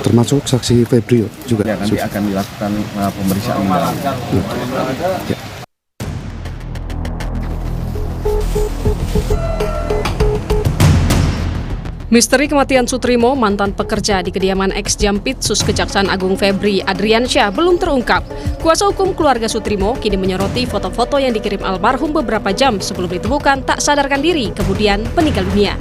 Termasuk saksi Febrio juga? Ya, nanti akan dilakukan pemeriksaan mendalam. Ya. Misteri kematian Sutrimo, mantan pekerja di kediaman ex-Jampitsus Kejaksaan Agung Febri Adriansyah belum terungkap. Kuasa hukum keluarga Sutrimo kini menyoroti foto-foto yang dikirim almarhum beberapa jam sebelum ditemukan tak sadarkan diri, kemudian meninggal dunia.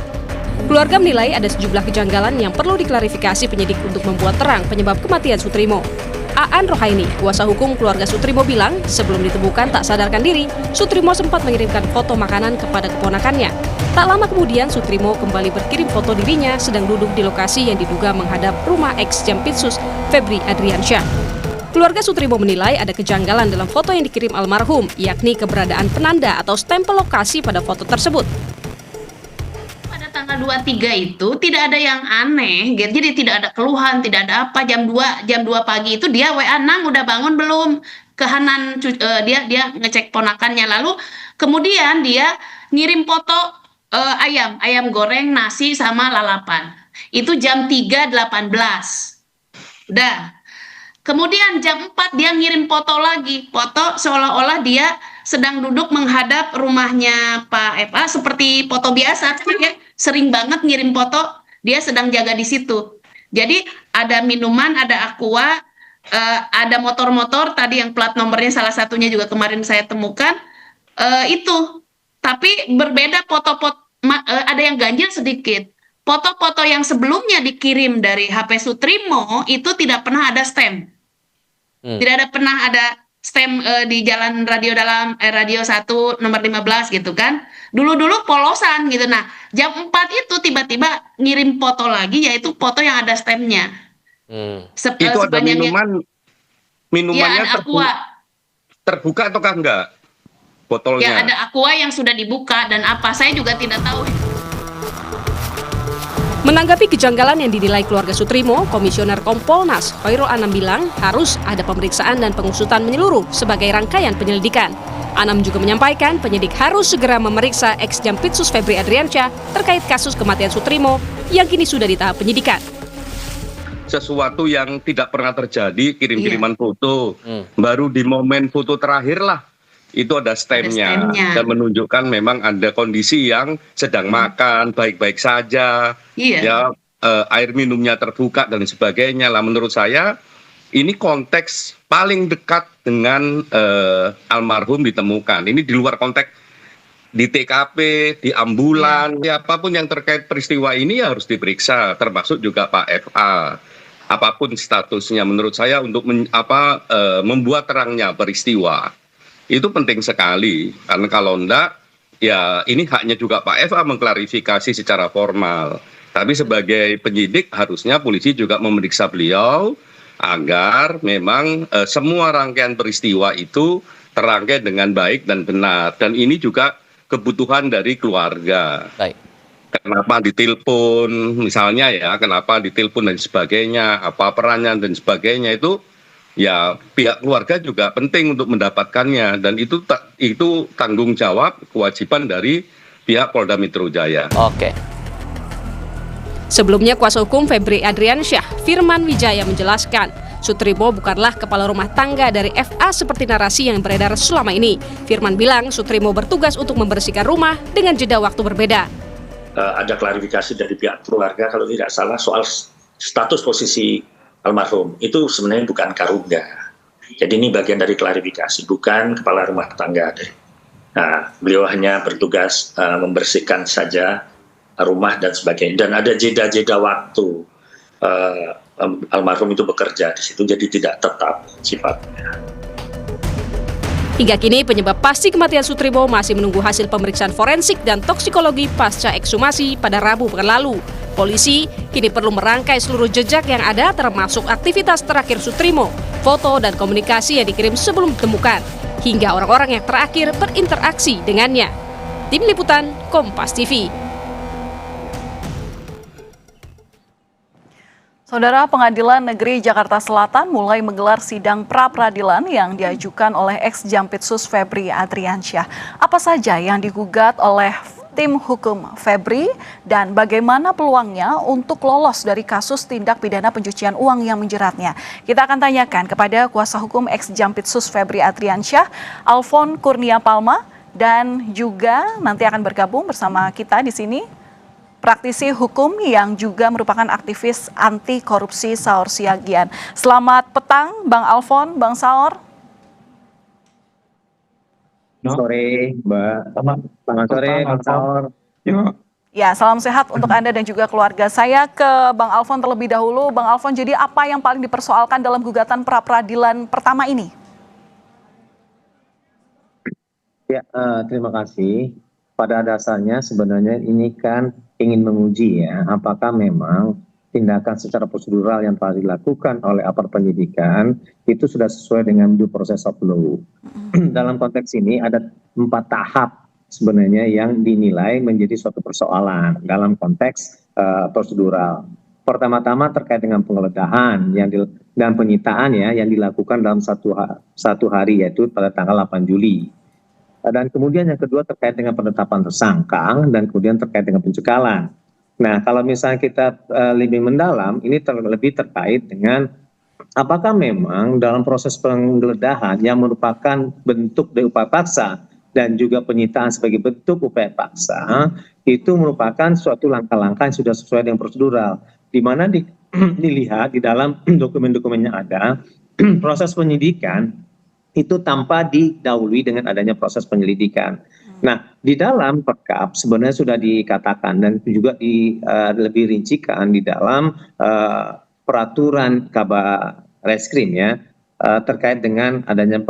Keluarga menilai ada sejumlah kejanggalan yang perlu diklarifikasi penyidik untuk membuat terang penyebab kematian Sutrimo. Aan Rohaini, kuasa hukum keluarga Sutrimo bilang, sebelum ditemukan tak sadarkan diri, Sutrimo sempat mengirimkan foto makanan kepada keponakannya. Tak lama kemudian, Sutrimo kembali berkirim foto dirinya sedang duduk di lokasi yang diduga menghadap rumah ex-Jampitsus Febri Adriansyah. Keluarga Sutrimo menilai ada kejanggalan dalam foto yang dikirim almarhum, yakni keberadaan penanda atau stempel lokasi pada foto tersebut. Tanggal 23 itu tidak ada yang aneh, jadi tidak ada keluhan, tidak ada apa. Jam 2 pagi itu dia WA, "Nang udah bangun belum?" Ke Hanan, dia ngecek ponakannya, lalu kemudian dia ngirim foto ayam goreng, nasi sama lalapan. Itu jam 3.18. Udah. Kemudian jam 4 dia ngirim foto lagi, foto seolah-olah dia sedang duduk menghadap rumahnya Pak FA seperti foto biasa, ya. Sering banget ngirim foto dia sedang jaga di situ. Jadi ada minuman, ada aqua, ada motor-motor tadi yang plat nomornya salah satunya juga kemarin saya temukan itu. Tapi berbeda foto-foto, ada yang ganjil sedikit. Foto-foto yang sebelumnya dikirim dari HP Sutrimo itu tidak pernah ada stem. Tidak pernah ada stem di jalan radio radio 1 nomor 15 gitu kan. Dulu-dulu polosan gitu. Nah, jam 4 itu tiba-tiba ngirim foto lagi, yaitu foto yang ada stemnya. Itu ada minumannya ya, ada aqua. Terbuka ataukah enggak botolnya? Ya, ada aqua yang sudah dibuka dan apa, saya juga tidak tahu. Menanggapi kejanggalan yang dinilai keluarga Sutrimo, Komisioner Kompolnas Khairul Anam bilang harus ada pemeriksaan dan pengusutan menyeluruh sebagai rangkaian penyelidikan. Anam juga menyampaikan penyidik harus segera memeriksa ex-Jampitsus Febri Adriansyah terkait kasus kematian Sutrimo yang kini sudah di tahap penyidikan. Sesuatu yang tidak pernah terjadi, kirim-kiriman foto, baru di momen foto terakhir lah itu ada stemnya dan menunjukkan memang ada kondisi yang sedang makan baik-baik saja, ya air minumnya terbuka dan sebagainya. Lah menurut saya ini konteks paling dekat dengan almarhum ditemukan. Ini di luar konteks di TKP, di ambulan, siapapun yang terkait peristiwa ini harus diperiksa, termasuk juga Pak FA. Apapun statusnya, menurut saya untuk membuat terangnya peristiwa itu penting sekali, karena kalau enggak ya ini haknya juga Pak FA mengklarifikasi secara formal. Tapi sebagai penyidik harusnya polisi juga memeriksa beliau agar memang semua rangkaian peristiwa itu terangkai dengan baik dan benar. Dan ini juga kebutuhan dari keluarga. Baik. Kenapa ditelepon misalnya ya, kenapa ditelepon dan sebagainya, apa perannya dan sebagainya, itu ya pihak keluarga juga penting untuk mendapatkannya, dan itu tanggung jawab kewajiban dari pihak Polda Metro Jaya. Oke. Sebelumnya kuasa hukum Febri Adriansyah, Firman Wijaya menjelaskan, Sutrimo bukanlah kepala rumah tangga dari FA seperti narasi yang beredar selama ini. Firman bilang Sutrimo bertugas untuk membersihkan rumah dengan jeda waktu berbeda. Ada klarifikasi dari pihak keluarga kalau tidak salah soal status posisi almarhum itu sebenarnya bukan karungga. Jadi ini bagian dari klarifikasi, bukan kepala rumah tangga. Nah, beliau hanya bertugas membersihkan saja rumah dan sebagainya. Dan ada jeda-jeda waktu almarhum itu bekerja di situ, jadi tidak tetap sifatnya. Hingga kini penyebab pasti kematian Sutrimo masih menunggu hasil pemeriksaan forensik dan toksikologi pasca ekshumasi pada Rabu pekan lalu. Polisi kini perlu merangkai seluruh jejak yang ada termasuk aktivitas terakhir Sutrimo, foto dan komunikasi yang dikirim sebelum ditemukan, hingga orang-orang yang terakhir berinteraksi dengannya. Tim Liputan Kompas TV. Saudara, Pengadilan Negeri Jakarta Selatan mulai menggelar sidang pra-peradilan yang diajukan oleh ex-Jampitsus Febri Adriansyah. Apa saja yang digugat oleh tim hukum Febri dan bagaimana peluangnya untuk lolos dari kasus tindak pidana pencucian uang yang menjeratnya? Kita akan tanyakan kepada kuasa hukum ex-Jampitsus Febri Adriansyah, Alfon Kurnia Palma, dan juga nanti akan bergabung bersama kita di sini praktisi hukum yang juga merupakan aktivis anti korupsi Saur Siagian. Selamat petang Bang Alfon, Bang Saur. Sore Mbak, selamat sore Bang Saur. Ya, salam sehat untuk Anda dan juga keluarga. Saya ke Bang Alfon terlebih dahulu. Bang Alfon, jadi apa yang paling dipersoalkan dalam gugatan pra-peradilan pertama ini? Ya, terima kasih. Pada dasarnya sebenarnya ini kan ingin menguji ya, apakah memang tindakan secara prosedural yang telah dilakukan oleh aparat penyidikan itu sudah sesuai dengan due process of law. Dalam konteks ini ada 4 tahap sebenarnya yang dinilai menjadi suatu persoalan dalam konteks prosedural. Pertama-tama terkait dengan penggeledahan dan penyitaan ya yang dilakukan dalam satu hari, yaitu pada tanggal 8 Juli. Dan kemudian yang kedua terkait dengan penetapan tersangka dan kemudian terkait dengan pencekalan. Nah, kalau misalnya kita lebih mendalam, ini lebih terkait dengan apakah memang dalam proses penggeledahan yang merupakan bentuk dari upaya paksa dan juga penyitaan sebagai bentuk upaya paksa, itu merupakan suatu langkah-langkah yang sudah sesuai dengan prosedural, di mana dilihat di dalam dokumen-dokumen yang ada, proses penyidikan itu tanpa didahului dengan adanya proses penyelidikan. Nah, di dalam perkap sebenarnya sudah dikatakan dan juga lebih rincikan di dalam peraturan Kabarreskrim ya terkait dengan adanya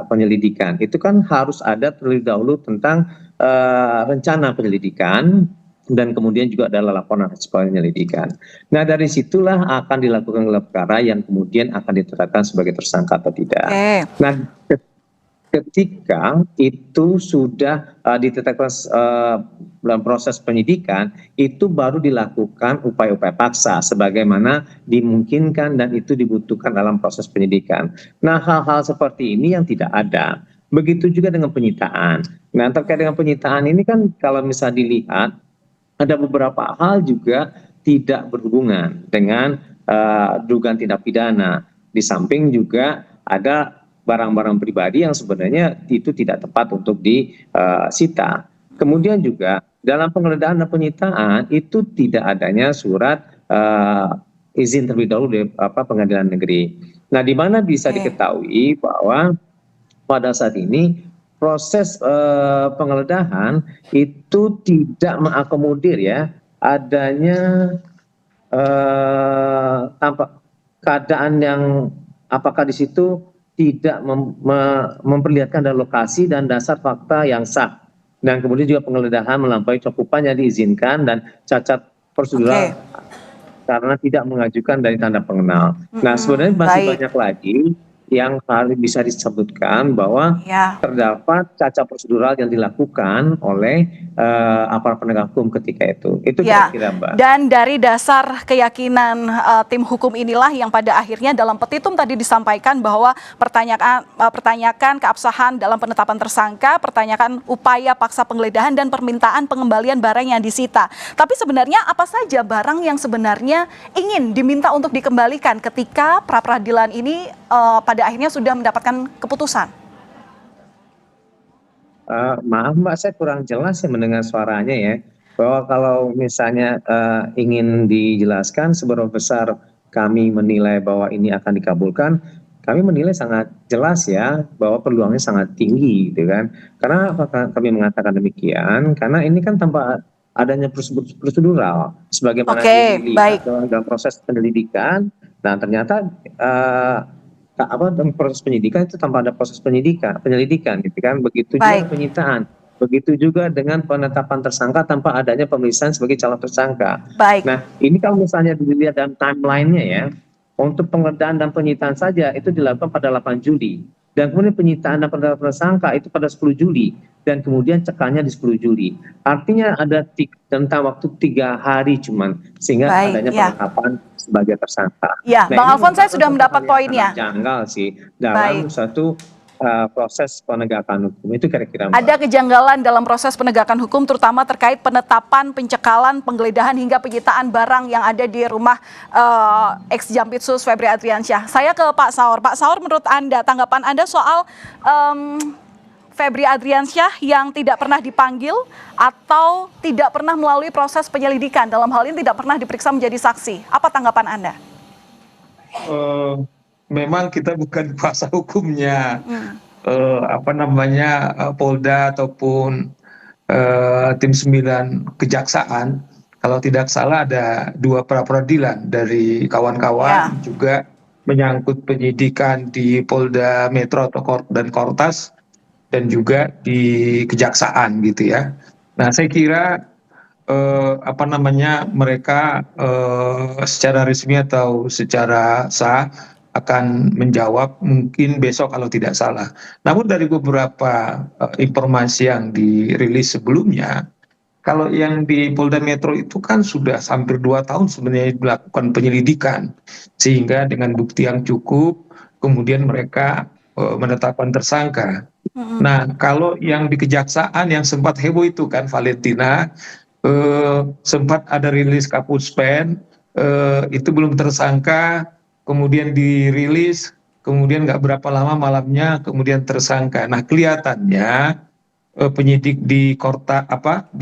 penyelidikan. Itu kan harus ada terlebih dahulu tentang rencana penyelidikan dan kemudian juga adalah laporan hasil penyelidikan. Nah, dari situlah akan dilakukan gelar perkara yang kemudian akan ditetapkan sebagai tersangka atau tidak. Nah, ketika itu sudah ditetapkan dalam proses penyidikan, itu baru dilakukan upaya-upaya paksa sebagaimana dimungkinkan dan itu dibutuhkan dalam proses penyidikan. Nah, hal-hal seperti ini yang tidak ada. Begitu juga dengan penyitaan. Nah, terkait dengan penyitaan ini kan kalau misalnya dilihat, ada beberapa hal juga tidak berhubungan dengan dugaan tindak pidana. Di samping juga ada barang-barang pribadi yang sebenarnya itu tidak tepat untuk disita. Kemudian juga dalam penggeledahan dan penyitaan itu tidak adanya surat izin terlebih dahulu dari pengadilan negeri. Nah, di mana bisa diketahui bahwa pada saat ini proses penggeledahan itu tidak mengakomodir ya adanya keadaan yang apakah di situ tidak memperlihatkan ada lokasi dan dasar fakta yang sah, dan kemudian juga penggeledahan melampaui cakupan yang diizinkan dan cacat prosedural karena tidak mengajukan dari tanda pengenal. Nah, sebenarnya masih banyak lagi yang bisa disebutkan bahwa terdapat cacat prosedural yang dilakukan oleh aparat penegak hukum ketika itu. Itu kira-kira Mbak. Dan dari dasar keyakinan tim hukum inilah yang pada akhirnya dalam petitum tadi disampaikan bahwa pertanyakan keabsahan dalam penetapan tersangka, pertanyakan upaya paksa penggeledahan dan permintaan pengembalian barang yang disita. Tapi sebenarnya apa saja barang yang sebenarnya ingin diminta untuk dikembalikan ketika pra-peradilan ini pada akhirnya sudah mendapatkan keputusan? Maaf Mbak, saya kurang jelas ya mendengar suaranya ya. Bahwa kalau misalnya ingin dijelaskan seberapa besar kami menilai bahwa ini akan dikabulkan, kami menilai sangat jelas ya bahwa peluangnya sangat tinggi gitu kan. Karena apakah kami mengatakan demikian? Karena ini kan tanpa adanya prosedural sebagaimana dilihat dalam proses penyelidikan. Nah, ternyata dalam proses penyidikan itu tanpa ada proses penyelidikan gitu kan. Begitu juga penyitaan, begitu juga dengan penetapan tersangka tanpa adanya pemeriksaan sebagai calon tersangka. Nah, ini kalau misalnya dilihat dalam timelinenya ya, untuk penggeledahan dan penyitaan saja itu dilakukan pada 8 Juli. Dan kemudian penyitaan dan penetapan tersangka itu pada 10 Juli. Dan kemudian cekalnya di 10 Juli. Artinya ada tentang waktu 3 hari cuman. Sehingga adanya penetapan sebagai tersangka. Ya, nah, Bang Alfon, saya sudah mendapat poinnya. Janggal sih dalam satu proses penegakan hukum. Itu kira-kira Mbak. Ada kejanggalan dalam proses penegakan hukum terutama terkait penetapan, pencekalan, penggeledahan hingga penyitaan barang yang ada di rumah ex-Jampitsus Febri Adriansyah. Saya ke Pak Saur. Pak Saur, menurut Anda, tanggapan Anda soal Febri Adriansyah yang tidak pernah dipanggil atau tidak pernah melalui proses penyelidikan, dalam hal ini tidak pernah diperiksa menjadi saksi. Apa tanggapan Anda? Memang kita bukan kuasa hukumnya Polda ataupun tim 9 kejaksaan. Kalau tidak salah ada 2 pra-peradilan dari kawan-kawan juga menyangkut penyidikan di Polda Metro dan Kortas dan juga di kejaksaan gitu ya. Nah, saya kira mereka secara resmi atau secara sah akan menjawab mungkin besok kalau tidak salah. Namun dari beberapa informasi yang dirilis sebelumnya, kalau yang di Polda Metro itu kan sudah hampir 2 tahun sebenarnya dilakukan penyelidikan, sehingga dengan bukti yang cukup, kemudian mereka menetapkan tersangka. Nah, kalau yang di kejaksaan yang sempat heboh itu kan Valentina, sempat ada rilis Kapuspen, itu belum tersangka, kemudian dirilis, kemudian nggak berapa lama malamnya kemudian tersangka. Nah, kelihatannya penyidik di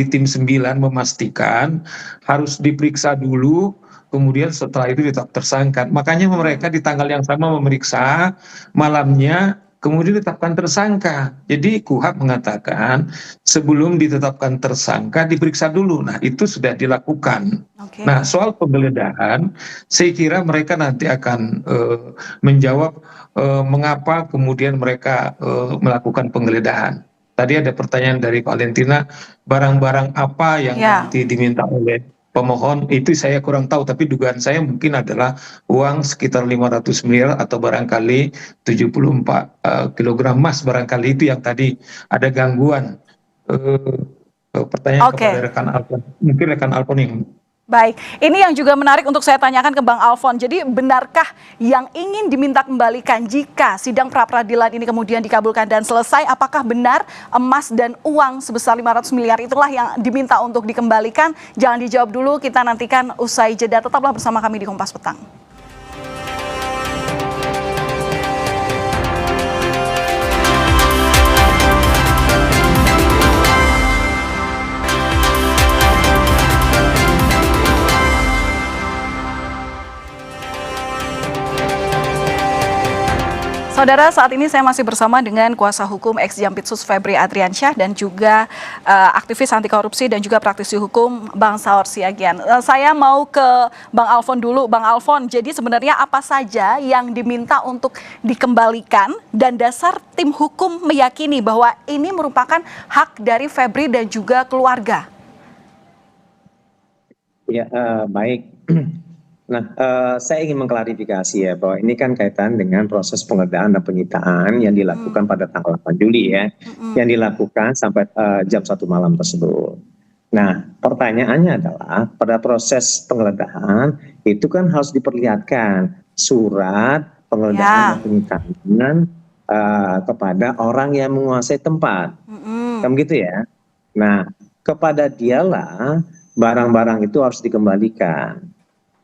tim 9 memastikan harus diperiksa dulu, kemudian setelah itu ditetap tersangka. Makanya mereka di tanggal yang sama memeriksa, malamnya kemudian ditetapkan tersangka. Jadi KUHP mengatakan sebelum ditetapkan tersangka diperiksa dulu. Nah, itu sudah dilakukan. Nah, soal penggeledahan, saya kira mereka nanti akan menjawab mengapa kemudian mereka melakukan penggeledahan. Tadi ada pertanyaan dari Valentina, barang-barang apa yang nanti diminta oleh pemohon, itu saya kurang tahu, tapi dugaan saya mungkin adalah uang sekitar 500 miliar atau barangkali 74 kilogram emas, barangkali itu yang tadi ada gangguan. Pertanyaan kepada rekan Alfon, mungkin rekan Alfon yang... Baik, ini yang juga menarik untuk saya tanyakan ke Bang Alfon. Jadi benarkah yang ingin diminta kembalikan jika sidang pra-peradilan ini kemudian dikabulkan dan selesai, apakah benar emas dan uang sebesar 500 miliar itulah yang diminta untuk dikembalikan? Jangan dijawab dulu, kita nantikan usai jeda. Tetaplah bersama kami di Kompas Petang. Saudara, saat ini saya masih bersama dengan kuasa hukum ex-Jampitsus Febri Adriansyah dan juga aktivis anti korupsi dan juga praktisi hukum Bang Saur Siagian. Saya mau ke Bang Alfon dulu. Bang Alfon, jadi sebenarnya apa saja yang diminta untuk dikembalikan dan dasar tim hukum meyakini bahwa ini merupakan hak dari Febri dan juga keluarga? Ya, baik. Nah, saya ingin mengklarifikasi ya bahwa ini kan kaitan dengan proses penggeledahan dan penyitaan yang dilakukan pada tanggal 8 Juli ya, yang dilakukan sampai jam 1 malam tersebut. Nah, pertanyaannya adalah pada proses penggeledahan itu kan harus diperlihatkan surat penggeledahan dan penyitaan kepada orang yang menguasai tempat, kan gitu ya. Nah, kepada dialah barang-barang itu harus dikembalikan.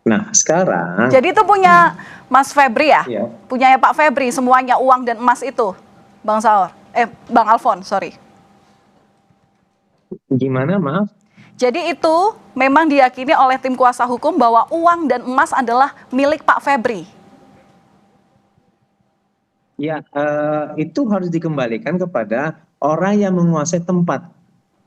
Nah, sekarang... Jadi itu punya Mas Febri ya? Iya. Punyanya Pak Febri, semuanya uang dan emas itu, Bang Saur. Bang Alfon, sorry. Gimana, maaf? Jadi itu memang diyakini oleh tim kuasa hukum bahwa uang dan emas adalah milik Pak Febri? Ya, itu harus dikembalikan kepada orang yang menguasai tempat.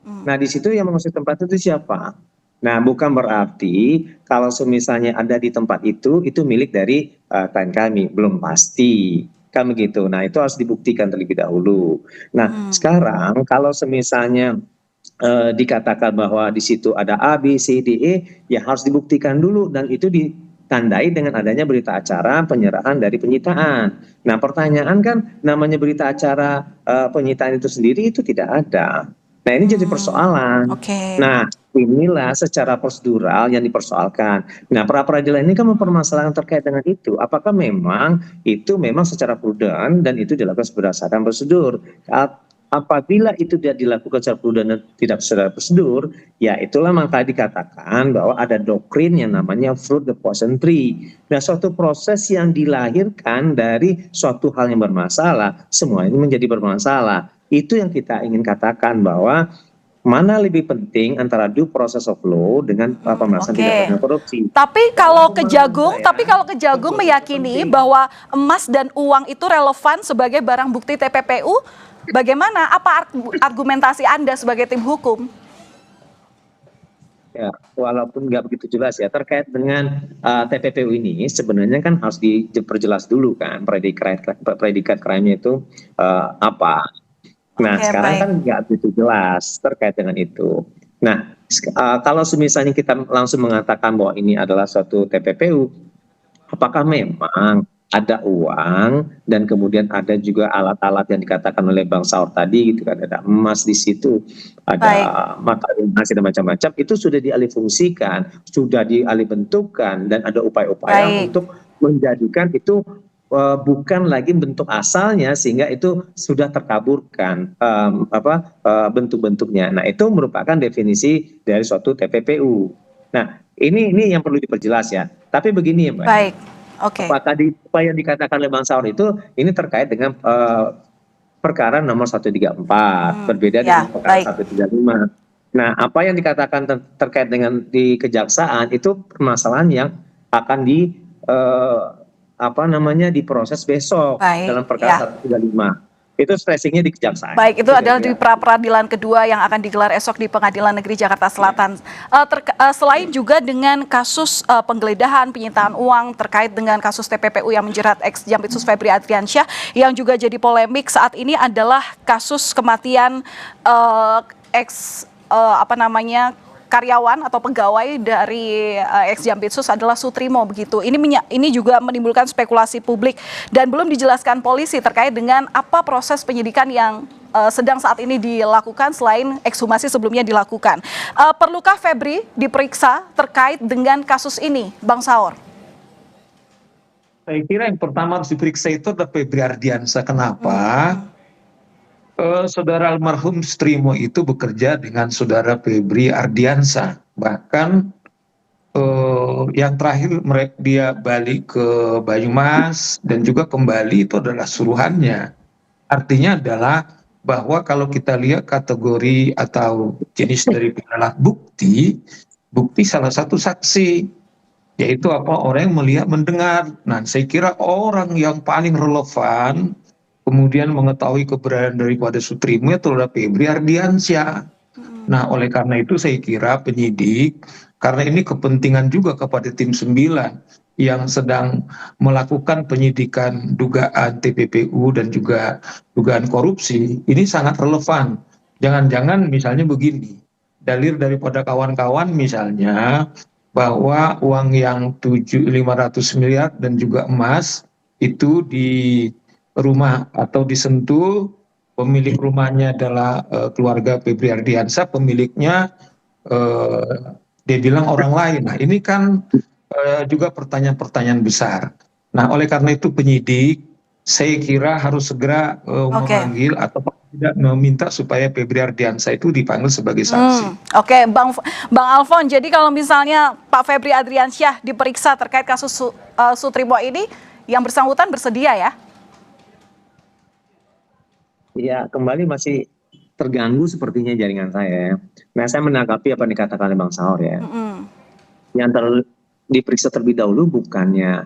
Nah, di situ yang menguasai tempat itu siapa? Nah, bukan berarti kalau misalnya ada di tempat itu milik dari klien kami, belum pasti. Kan begitu. Nah, itu harus dibuktikan terlebih dahulu. Nah, sekarang kalau misalnya dikatakan bahwa di situ ada A, B, C, D, E, ya harus dibuktikan dulu dan itu ditandai dengan adanya berita acara penyerahan dari penyitaan. Nah, pertanyaan kan namanya berita acara penyitaan itu sendiri itu tidak ada. Nah, ini jadi persoalan. Nah, inilah secara prosedural yang dipersoalkan. Nah, pra-peradilan ini kan mempermasalahkan terkait dengan itu. Apakah memang itu memang secara prudent dan itu dilakukan berdasarkan prosedur? Apabila itu tidak dilakukan secara prudent dan tidak secara prosedur, ya itulah maka dikatakan bahwa ada doktrin yang namanya fruit the poison tree. Nah, suatu proses yang dilahirkan dari suatu hal yang bermasalah, semua ini menjadi bermasalah. Itu yang kita ingin katakan bahwa mana lebih penting antara due process of law dengan pemberantasan tindak pidana korupsi. Tapi kalau Kejagung meyakini bahwa emas dan uang itu relevan sebagai barang bukti TPPU, bagaimana? Apa argumentasi Anda sebagai tim hukum? Ya, walaupun nggak begitu jelas ya terkait dengan TPPU ini sebenarnya kan harus diperjelas dulu kan predikat crime-nya itu apa. Nah, sekarang kan nggak begitu jelas terkait dengan itu. Nah, kalau misalnya kita langsung mengatakan bahwa ini adalah suatu TPPU, apakah memang ada uang dan kemudian ada juga alat-alat yang dikatakan oleh Bang Saur tadi gitu kan, ada emas di situ, ada mata emas dan macam-macam, itu sudah dialihfungsikan, sudah dialihbentukkan dan ada upaya-upaya untuk menjadikan itu bukan lagi bentuk asalnya sehingga itu sudah terkaburkan bentuk-bentuknya. Nah, itu merupakan definisi dari suatu TPPU. Nah, ini yang perlu diperjelas ya. Tapi begini ya, Mbak. Baik. Oke. Apa yang dikatakan oleh Bang Saur itu ini terkait dengan perkara nomor 134, berbeda dengan perkara 135. Nah, apa yang dikatakan terkait dengan di kejaksaan itu permasalahan yang akan diproses besok dalam perkara 135. Itu stressingnya di kejaksaan. Baik, itu adalah di pra-peradilan kedua yang akan digelar esok di Pengadilan Negeri Jakarta Selatan. Selain juga dengan kasus penggeledahan, penyitaan uang terkait dengan kasus TPPU yang menjerat ex-Jampitsus Febri Adriansyah, yang juga jadi polemik saat ini adalah kasus kematian karyawan atau pegawai dari ex-Jampitsus adalah Sutrimo begitu. Ini juga menimbulkan spekulasi publik dan belum dijelaskan polisi terkait dengan apa proses penyidikan yang sedang saat ini dilakukan selain ekshumasi sebelumnya dilakukan. Perlukah Febri diperiksa terkait dengan kasus ini, Bang Saur? Saya kira yang pertama harus diperiksa itu adalah Febri Ardiansyah. Kenapa? Saudara almarhum Sutrimo itu bekerja dengan saudara Febri Ardiansyah. Bahkan yang terakhir dia balik ke Banyumas dan juga kembali itu adalah suruhannya. Artinya adalah bahwa kalau kita lihat kategori atau jenis dari alat bukti salah satu saksi, yaitu orang yang melihat mendengar. Nah, saya kira orang yang paling relevan kemudian mengetahui keberadaan daripada Sutrimo itu adalah Febri Ardiansyah. Nah, oleh karena itu saya kira penyidik, karena ini kepentingan juga kepada tim 9 yang sedang melakukan penyidikan dugaan TPPU dan juga dugaan korupsi, ini sangat relevan. Jangan-jangan misalnya begini, dalil daripada kawan-kawan misalnya bahwa uang yang 500 miliar dan juga emas itu di rumah atau disentuh, pemilik rumahnya adalah keluarga Febri Ardiansyah, pemiliknya dia bilang orang lain. Nah, ini kan juga pertanyaan-pertanyaan besar. Nah, oleh karena itu penyidik saya kira harus segera memanggil atau tidak meminta supaya Febri Ardiansyah itu dipanggil sebagai saksi. Oke, Bang Alfon, jadi kalau misalnya Pak Febri Ardiansyah diperiksa terkait kasus Sutrimo ini, yang bersangkutan bersedia ya? Ya, kembali masih terganggu sepertinya jaringan saya. Nah, saya menanggapi apa yang dikatakan oleh Bang Saur ya. Yang diperiksa terlebih dahulu bukannya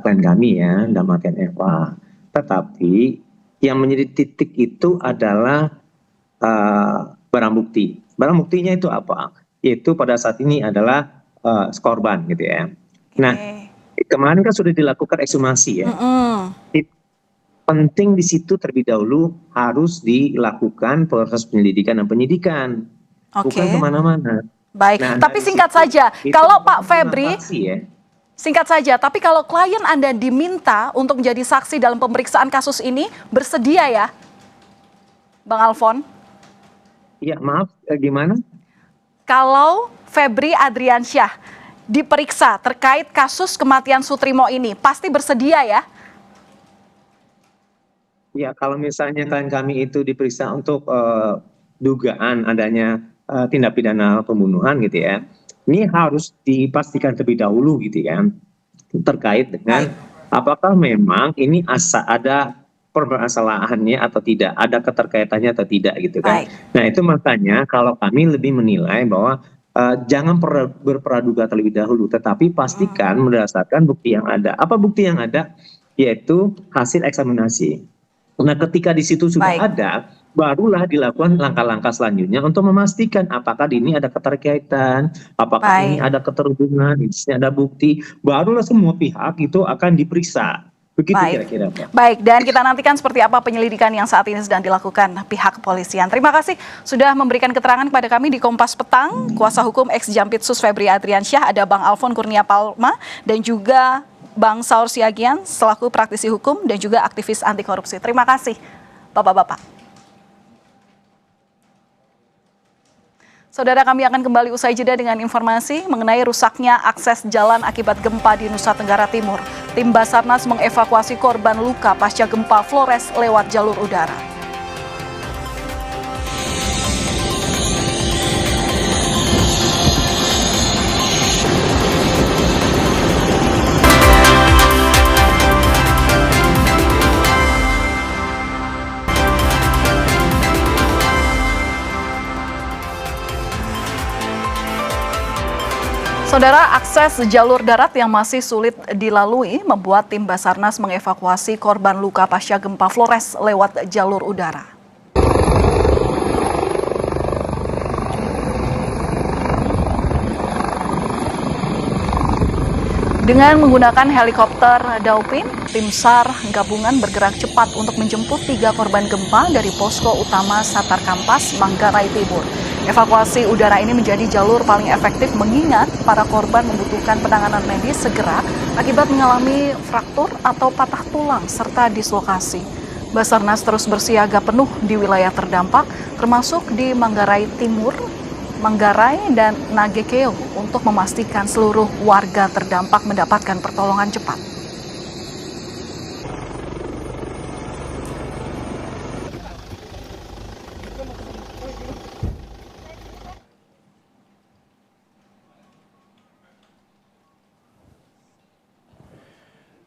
klien kami ya, dalam artian Eva. Tetapi yang menjadi titik itu adalah barang bukti. Barang buktinya itu apa? Yaitu pada saat ini adalah korban gitu ya. Nah, kemarin kan sudah dilakukan ekshumasi ya. Penting di situ terlebih dahulu harus dilakukan proses penyelidikan dan penyidikan, bukan kemana-mana. Baik, nah, tapi singkat saja, kalau Pak Febri, singkat saja, tapi kalau klien Anda diminta untuk menjadi saksi dalam pemeriksaan kasus ini, bersedia ya, Bang Alfon? Iya, maaf, gimana? Kalau Febri Adriansyah diperiksa terkait kasus kematian Sutrimo ini, pasti bersedia ya? Ya, kalau misalnya klien kami itu diperiksa untuk dugaan adanya tindak pidana pembunuhan gitu ya, ini harus dipastikan terlebih dahulu gitu ya, terkait dengan apakah memang ini ada permasalahannya atau tidak, ada keterkaitannya atau tidak gitu kan. Nah itu makanya kalau kami lebih menilai bahwa jangan berpraduga terlebih dahulu, tetapi pastikan berdasarkan bukti yang ada. Apa bukti yang ada? Yaitu hasil eksaminasi. Nah ketika di situ sudah ada, barulah dilakukan langkah-langkah selanjutnya untuk memastikan apakah ini ada keterkaitan, apakah ini ada keterhubungan, di sini ada bukti, barulah semua pihak itu akan diperiksa. Begitu kira-kira, Pak. Baik, dan kita nantikan seperti apa penyelidikan yang saat ini sedang dilakukan pihak kepolisian. Terima kasih sudah memberikan keterangan kepada kami di Kompas Petang. Kuasa hukum ex-Jampitsus Febri Adriansyah, ada Bang Alfon Kurnia Palma, dan juga Bang Saur Siagian selaku praktisi hukum dan juga aktivis anti korupsi. Terima kasih, Bapak-Bapak. Saudara, kami akan kembali usai jeda dengan informasi mengenai rusaknya akses jalan akibat gempa di Nusa Tenggara Timur. Tim Basarnas mengevakuasi korban luka pasca gempa Flores lewat jalur udara. Saudara, akses jalur darat yang masih sulit dilalui membuat tim Basarnas mengevakuasi korban luka pasca gempa Flores lewat jalur udara. Dengan menggunakan helikopter Dauphin, tim SAR gabungan bergerak cepat untuk menjemput 3 korban gempa dari posko utama Satar Kampas, Manggarai Timur. Evakuasi udara ini menjadi jalur paling efektif mengingat para korban membutuhkan penanganan medis segera akibat mengalami fraktur atau patah tulang serta dislokasi. Basarnas terus bersiaga penuh di wilayah terdampak termasuk di Manggarai Timur, Manggarai, dan Nagekeo untuk memastikan seluruh warga terdampak mendapatkan pertolongan cepat.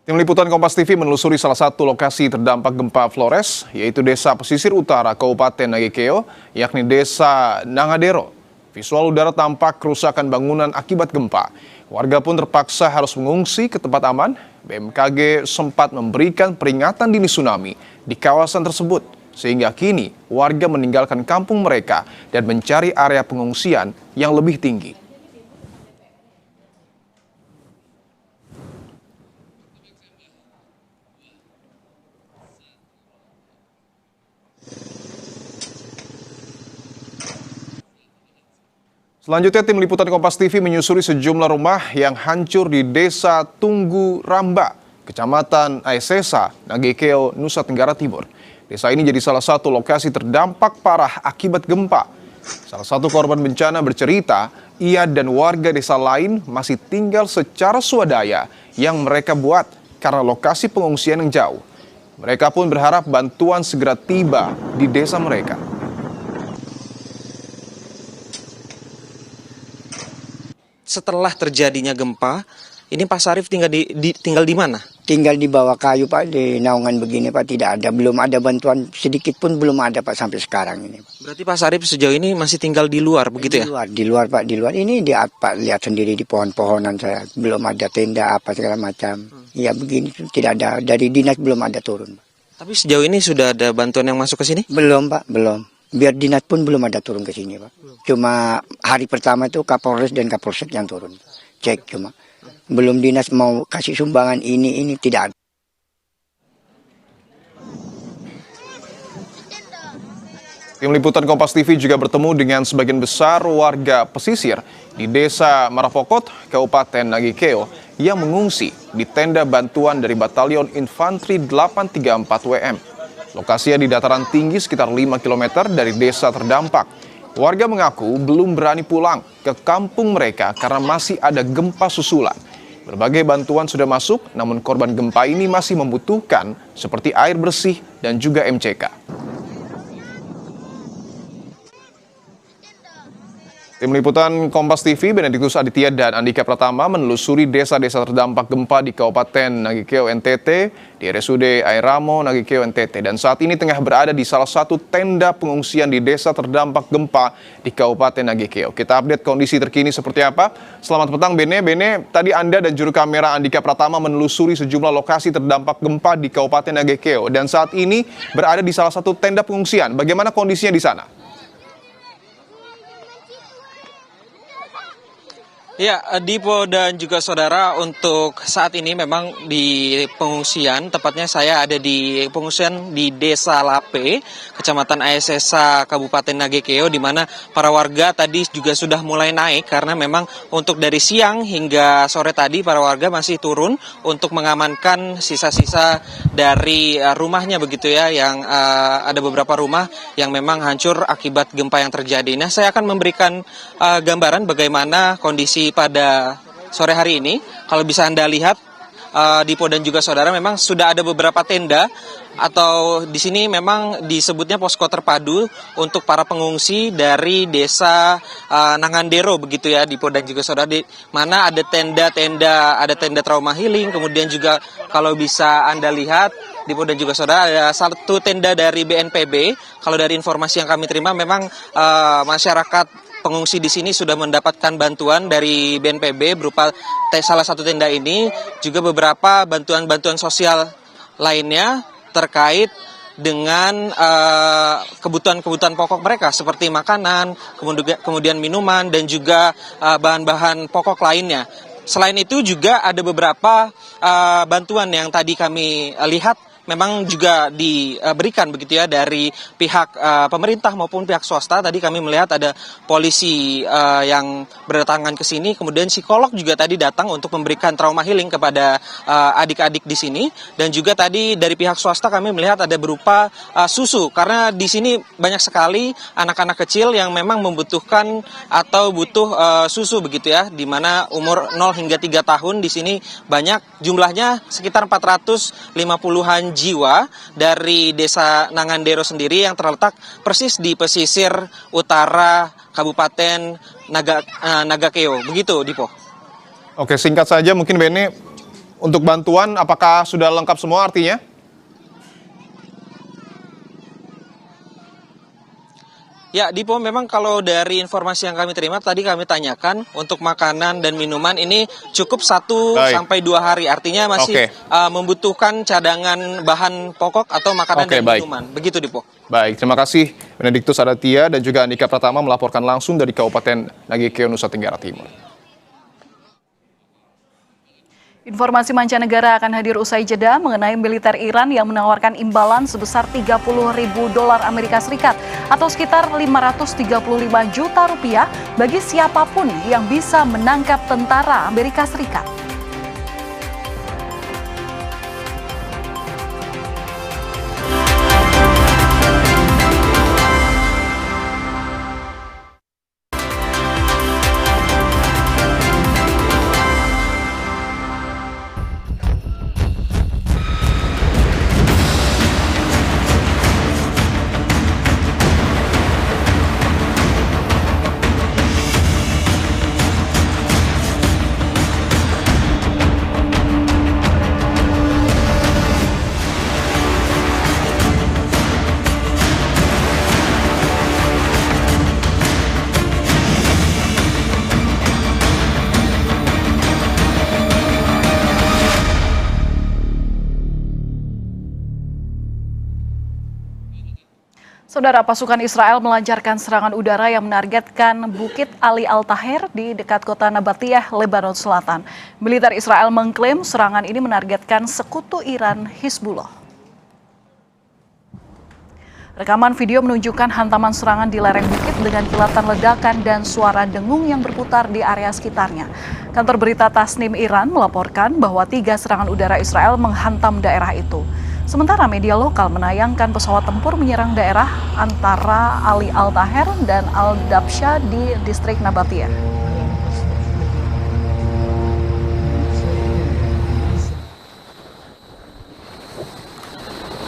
Tim Liputan Kompas TV menelusuri salah satu lokasi terdampak gempa Flores, yaitu Desa Pesisir Utara, Kabupaten Nagekeo, yakni Desa Nangadero. Visual udara tampak kerusakan bangunan akibat gempa. Warga pun terpaksa harus mengungsi ke tempat aman. BMKG sempat memberikan peringatan dini tsunami di kawasan tersebut, sehingga kini warga meninggalkan kampung mereka dan mencari area pengungsian yang lebih tinggi. Selanjutnya, tim Liputan Kompas TV menyusuri sejumlah rumah yang hancur di Desa Tunggu Ramba, Kecamatan Aesesa, Nagekeo, Nusa Tenggara Timur. Desa ini jadi salah satu lokasi terdampak parah akibat gempa. Salah satu korban bencana bercerita, ia dan warga desa lain masih tinggal secara swadaya yang mereka buat karena lokasi pengungsian yang jauh. Mereka pun berharap bantuan segera tiba di desa mereka. Setelah terjadinya gempa, ini Pak Sarif tinggal di mana? Tinggal di bawah kayu, Pak, di naungan begini, Pak, tidak ada, belum ada bantuan sedikit pun belum ada, Pak, sampai sekarang ini. Berarti Pak Sarif sejauh ini masih tinggal di luar, begitu ya? Di luar, Pak, di luar. Ini Pak, lihat sendiri di pohon-pohonan saya, belum ada tenda apa segala macam. Ya begini, tidak ada, dari dinas belum ada turun, Pak. Tapi sejauh ini sudah ada bantuan yang masuk ke sini? Belum, Pak, belum. Biar dinas pun belum ada turun ke sini, Pak. Cuma hari pertama itu Kapolres dan Kapolsek yang turun. Cek cuma. Belum dinas mau kasih sumbangan ini tidak ada. Tim Liputan Kompas TV juga bertemu dengan sebagian besar warga pesisir di Desa Marapokot, Kabupaten Nagekeo yang mengungsi di tenda bantuan dari Batalion Infanteri 834 WM. Lokasinya di dataran tinggi sekitar 5 km dari desa terdampak. Warga mengaku belum berani pulang ke kampung mereka karena masih ada gempa susulan. Berbagai bantuan sudah masuk, namun korban gempa ini masih membutuhkan seperti air bersih dan juga MCK. Tim Liputan Kompas TV, Benediktus Aditya dan Andika Pratama menelusuri desa-desa terdampak gempa di Kabupaten Nagikeo NTT, di RSUD Airamo Nagikeo NTT, dan saat ini tengah berada di salah satu tenda pengungsian di desa terdampak gempa di Kabupaten Nagikeo. Kita update kondisi terkini seperti apa. Selamat petang Bene. Bene, tadi Anda dan juru kamera Andika Pratama menelusuri sejumlah lokasi terdampak gempa di Kabupaten Nagikeo dan saat ini berada di salah satu tenda pengungsian. Bagaimana kondisinya di sana? Ya, Dipo dan juga saudara, untuk saat ini memang di pengungsian, tepatnya saya ada di pengungsian di Desa Lape, Kecamatan Ayesesa, Kabupaten Nagikeo, di mana para warga tadi juga sudah mulai naik karena memang untuk dari siang hingga sore tadi para warga masih turun untuk mengamankan sisa-sisa dari rumahnya begitu ya, yang ada beberapa rumah yang memang hancur akibat gempa yang terjadi. Nah, saya akan memberikan gambaran bagaimana kondisi pada sore hari ini. Kalau bisa Anda lihat, Dipo dan juga saudara, memang sudah ada beberapa tenda atau di sini memang disebutnya posko terpadu untuk para pengungsi dari desa Nangandero begitu ya, Dipo dan juga saudara, di mana ada tenda trauma healing, kemudian juga kalau bisa Anda lihat, Dipo dan juga saudara, ada satu tenda dari BNPB. Kalau dari informasi yang kami terima, memang masyarakat pengungsi di sini sudah mendapatkan bantuan dari BNPB berupa salah satu tenda ini, juga beberapa bantuan-bantuan sosial lainnya terkait dengan kebutuhan-kebutuhan pokok mereka seperti makanan, kemudian minuman dan juga bahan-bahan pokok lainnya. Selain itu juga ada beberapa bantuan yang tadi kami lihat memang juga diberikan begitu ya dari pihak pemerintah maupun pihak swasta. Tadi kami melihat ada polisi yang berdatangan ke sini, kemudian psikolog juga tadi datang untuk memberikan trauma healing kepada adik-adik di sini, dan juga tadi dari pihak swasta kami melihat ada berupa susu, karena di sini banyak sekali anak-anak kecil yang memang membutuhkan atau butuh susu begitu ya, di mana umur 0 hingga 3 tahun di sini banyak, jumlahnya sekitar 450-an jiwa dari desa Nangandero sendiri yang terletak persis di pesisir utara Kabupaten Nagakeo. Begitu, Dipo. Oke, singkat saja mungkin Bene, untuk bantuan apakah sudah lengkap semua artinya? Ya, Dipo, memang kalau dari informasi yang kami terima, tadi kami tanyakan untuk makanan dan minuman ini cukup 1 sampai 2 hari. Artinya masih membutuhkan cadangan bahan pokok atau makanan dan minuman. Begitu, Dipo. Baik, terima kasih Benediktus Aditya dan juga Andika Pratama melaporkan langsung dari Kabupaten Nagikeo, Nusa Tenggara Timur. Informasi mancanegara akan hadir usai jeda mengenai militer Iran yang menawarkan imbalan sebesar $30.000 Amerika Serikat atau sekitar 535 juta rupiah bagi siapapun yang bisa menangkap tentara Amerika Serikat. Saudara, pasukan Israel melancarkan serangan udara yang menargetkan Bukit Ali Al-Taher di dekat kota Nabatiyah, Lebanon Selatan. Militer Israel mengklaim serangan ini menargetkan sekutu Iran, Hizbullah. Rekaman video menunjukkan hantaman serangan di lereng bukit dengan kilatan ledakan dan suara dengung yang berputar di area sekitarnya. Kantor berita Tasnim Iran melaporkan bahwa 3 serangan udara Israel menghantam daerah itu. Sementara media lokal menayangkan pesawat tempur menyerang daerah antara Ali Al-Taher dan Al-Dabsha di distrik Nabatiyah.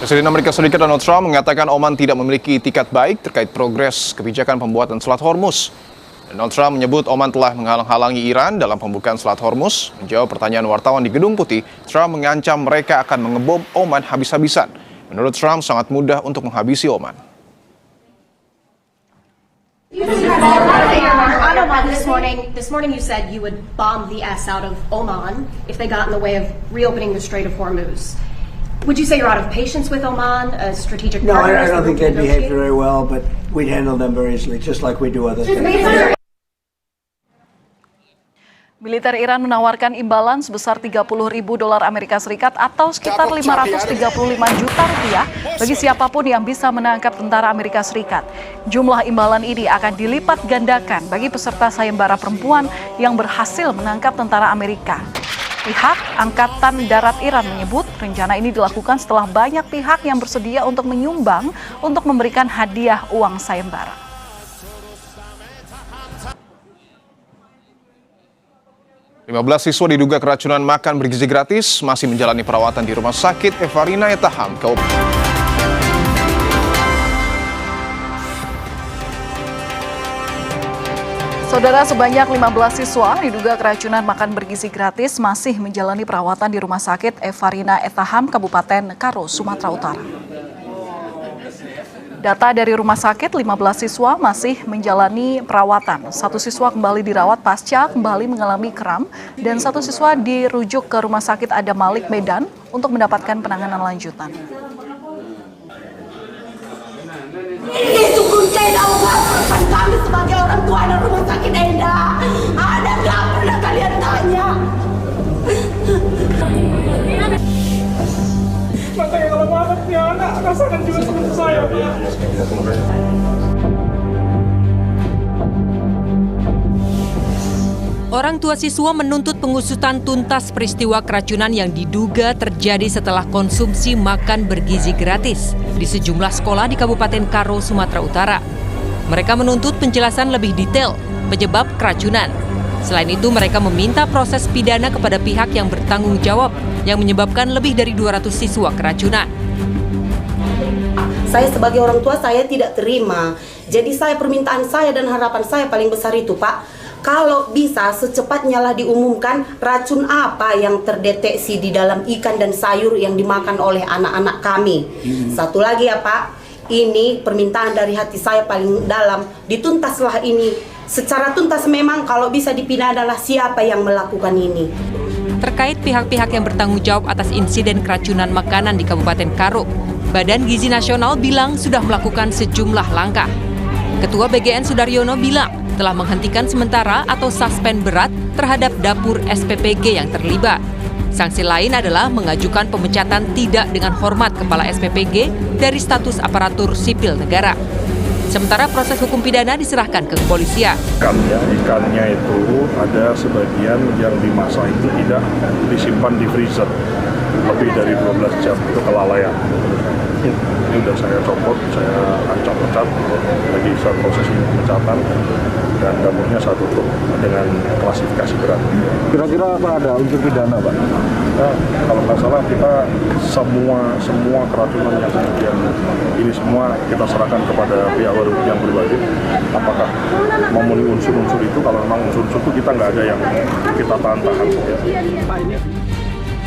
Presiden Amerika Serikat Donald Trump mengatakan Oman tidak memiliki itikat baik terkait progres kebijakan pembuatan Selat Hormuz. Donald Trump menyebut Oman telah menghalang-halangi Iran dalam pembukaan Selat Hormuz. Menjawab pertanyaan wartawan di Gedung Putih, Trump mengancam mereka akan mengebom Oman habis-habisan. Menurut Trump, sangat mudah untuk menghabisi Oman. This morning you said you would bomb the ass out of Oman if they got in the way of reopening the Strait of Hormuz. Would you say you're out of patience with Oman, a strategic partner? No, I don't think they'd behave very well, but we'd handle them very easily, just like we do other things. Militer Iran menawarkan imbalan sebesar $30.000 Amerika Serikat atau sekitar 535 juta rupiah bagi siapapun yang bisa menangkap tentara Amerika Serikat. Jumlah imbalan ini akan dilipat gandakan bagi peserta sayembara perempuan yang berhasil menangkap tentara Amerika. Pihak Angkatan Darat Iran menyebut rencana ini dilakukan setelah banyak pihak yang bersedia untuk menyumbang untuk memberikan hadiah uang sayembara. Lima 15 siswa diduga keracunan makan bergizi gratis masih menjalani perawatan di Rumah Sakit Evarina Etaham, Kabupaten. Saudara, sebanyak 15 siswa diduga keracunan makan bergizi gratis masih menjalani perawatan di Rumah Sakit Evarina Etaham, Kabupaten Karo, Sumatera Utara. Data dari rumah sakit, 15 siswa masih menjalani perawatan. 1 siswa kembali dirawat pasca kembali mengalami kram dan 1 siswa dirujuk ke Rumah Sakit Adam Malik Medan untuk mendapatkan penanganan lanjutan. Ini sungguh tidak memaafkan kami sebagai orang tua dan Rumah Sakit Enda. Ada nggak pernah kalian tanya? Makanya kalau banget nih anak, rasakan juga seperti saya. Orang tua siswa menuntut pengusutan tuntas peristiwa keracunan yang diduga terjadi setelah konsumsi makan bergizi gratis di sejumlah sekolah di Kabupaten Karo, Sumatera Utara. Mereka menuntut penjelasan lebih detail penyebab keracunan. Selain itu, mereka meminta proses pidana kepada pihak yang bertanggung jawab yang menyebabkan lebih dari 200 siswa keracunan. Saya sebagai orang tua saya tidak terima. Jadi permintaan saya dan harapan saya paling besar itu, Pak, kalau bisa secepatnya lah diumumkan racun apa yang terdeteksi di dalam ikan dan sayur yang dimakan oleh anak-anak kami. Satu lagi ya Pak, ini permintaan dari hati saya paling dalam, dituntaslah ini. Secara tuntas memang kalau bisa dipidanalah siapa yang melakukan ini. Terkait pihak-pihak yang bertanggung jawab atas insiden keracunan makanan di Kabupaten Karo, Badan Gizi Nasional bilang sudah melakukan sejumlah langkah. Ketua BGN Sudaryono bilang telah menghentikan sementara atau suspend berat terhadap dapur SPPG yang terlibat. Sanksi lain adalah mengajukan pemecatan tidak dengan hormat Kepala SPPG dari status aparatur sipil negara. Sementara proses hukum pidana diserahkan ke kepolisian. Ikannya itu ada sebagian yang dimasak itu tidak disimpan di freezer lebih dari 12 jam, itu kelalaian. Ini sudah saya copot, saya ancam-ancam lagi saat proses pemecatan dan dapurnya saya tutup dengan klasifikasi berat. Kira-kira apa ada unsur pidana, Pak? Nah, kalau nggak salah kita semua keracunan yang kemudian ini semua kita serahkan kepada pihak yang berwajib. Apakah memenuhi unsur-unsur itu? Kalau memang unsur-unsur itu kita nggak ada yang kita tahan-tahan.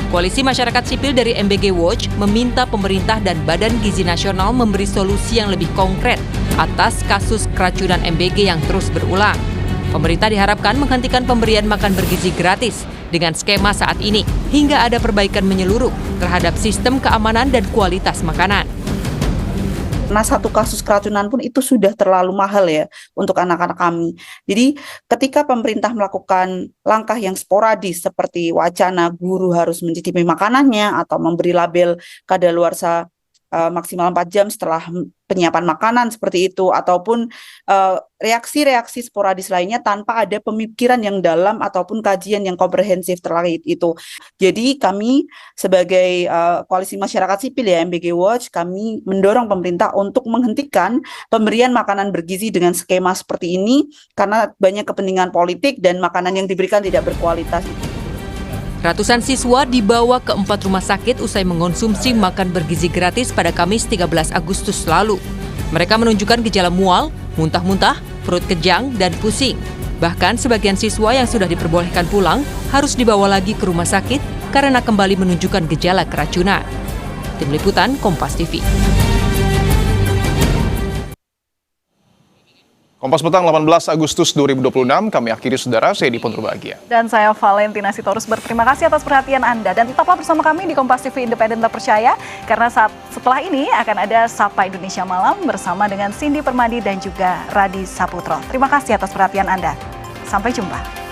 Koalisi Masyarakat Sipil dari MBG Watch meminta pemerintah dan Badan Gizi Nasional memberi solusi yang lebih konkret atas kasus keracunan MBG yang terus berulang. Pemerintah diharapkan menghentikan pemberian makan bergizi gratis dengan skema saat ini hingga ada perbaikan menyeluruh terhadap sistem keamanan dan kualitas makanan. Nah, 1 kasus keracunan pun itu sudah terlalu mahal ya untuk anak-anak kami. Jadi ketika pemerintah melakukan langkah yang sporadis seperti wacana guru harus mencicipi makanannya atau memberi label kadaluarsa maksimal 4 jam setelah penyiapan makanan seperti itu, ataupun reaksi-reaksi sporadis lainnya tanpa ada pemikiran yang dalam ataupun kajian yang komprehensif terkait itu. Jadi kami sebagai Koalisi Masyarakat Sipil ya MBG Watch, kami mendorong pemerintah untuk menghentikan pemberian makanan bergizi dengan skema seperti ini karena banyak kepentingan politik dan makanan yang diberikan tidak berkualitas. Ratusan siswa dibawa ke 4 rumah sakit usai mengonsumsi makan bergizi gratis pada Kamis 13 Agustus lalu. Mereka menunjukkan gejala mual, muntah-muntah, perut kejang, dan pusing. Bahkan sebagian siswa yang sudah diperbolehkan pulang harus dibawa lagi ke rumah sakit karena kembali menunjukkan gejala keracunan. Tim Liputan Kompas TV. Kompas Petang 18 Agustus 2026, kami akhiri saudara, saya Dipon Berbahagia. Dan saya Valentina Sitorus berterima kasih atas perhatian Anda. Dan tetaplah bersama kami di Kompas TV Independen Terpercaya, karena setelah ini akan ada Sapa Indonesia Malam bersama dengan Cindy Permadi dan juga Radi Saputro. Terima kasih atas perhatian Anda. Sampai jumpa.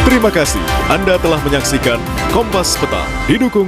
Terima kasih Anda telah menyaksikan Kompas Petang didukung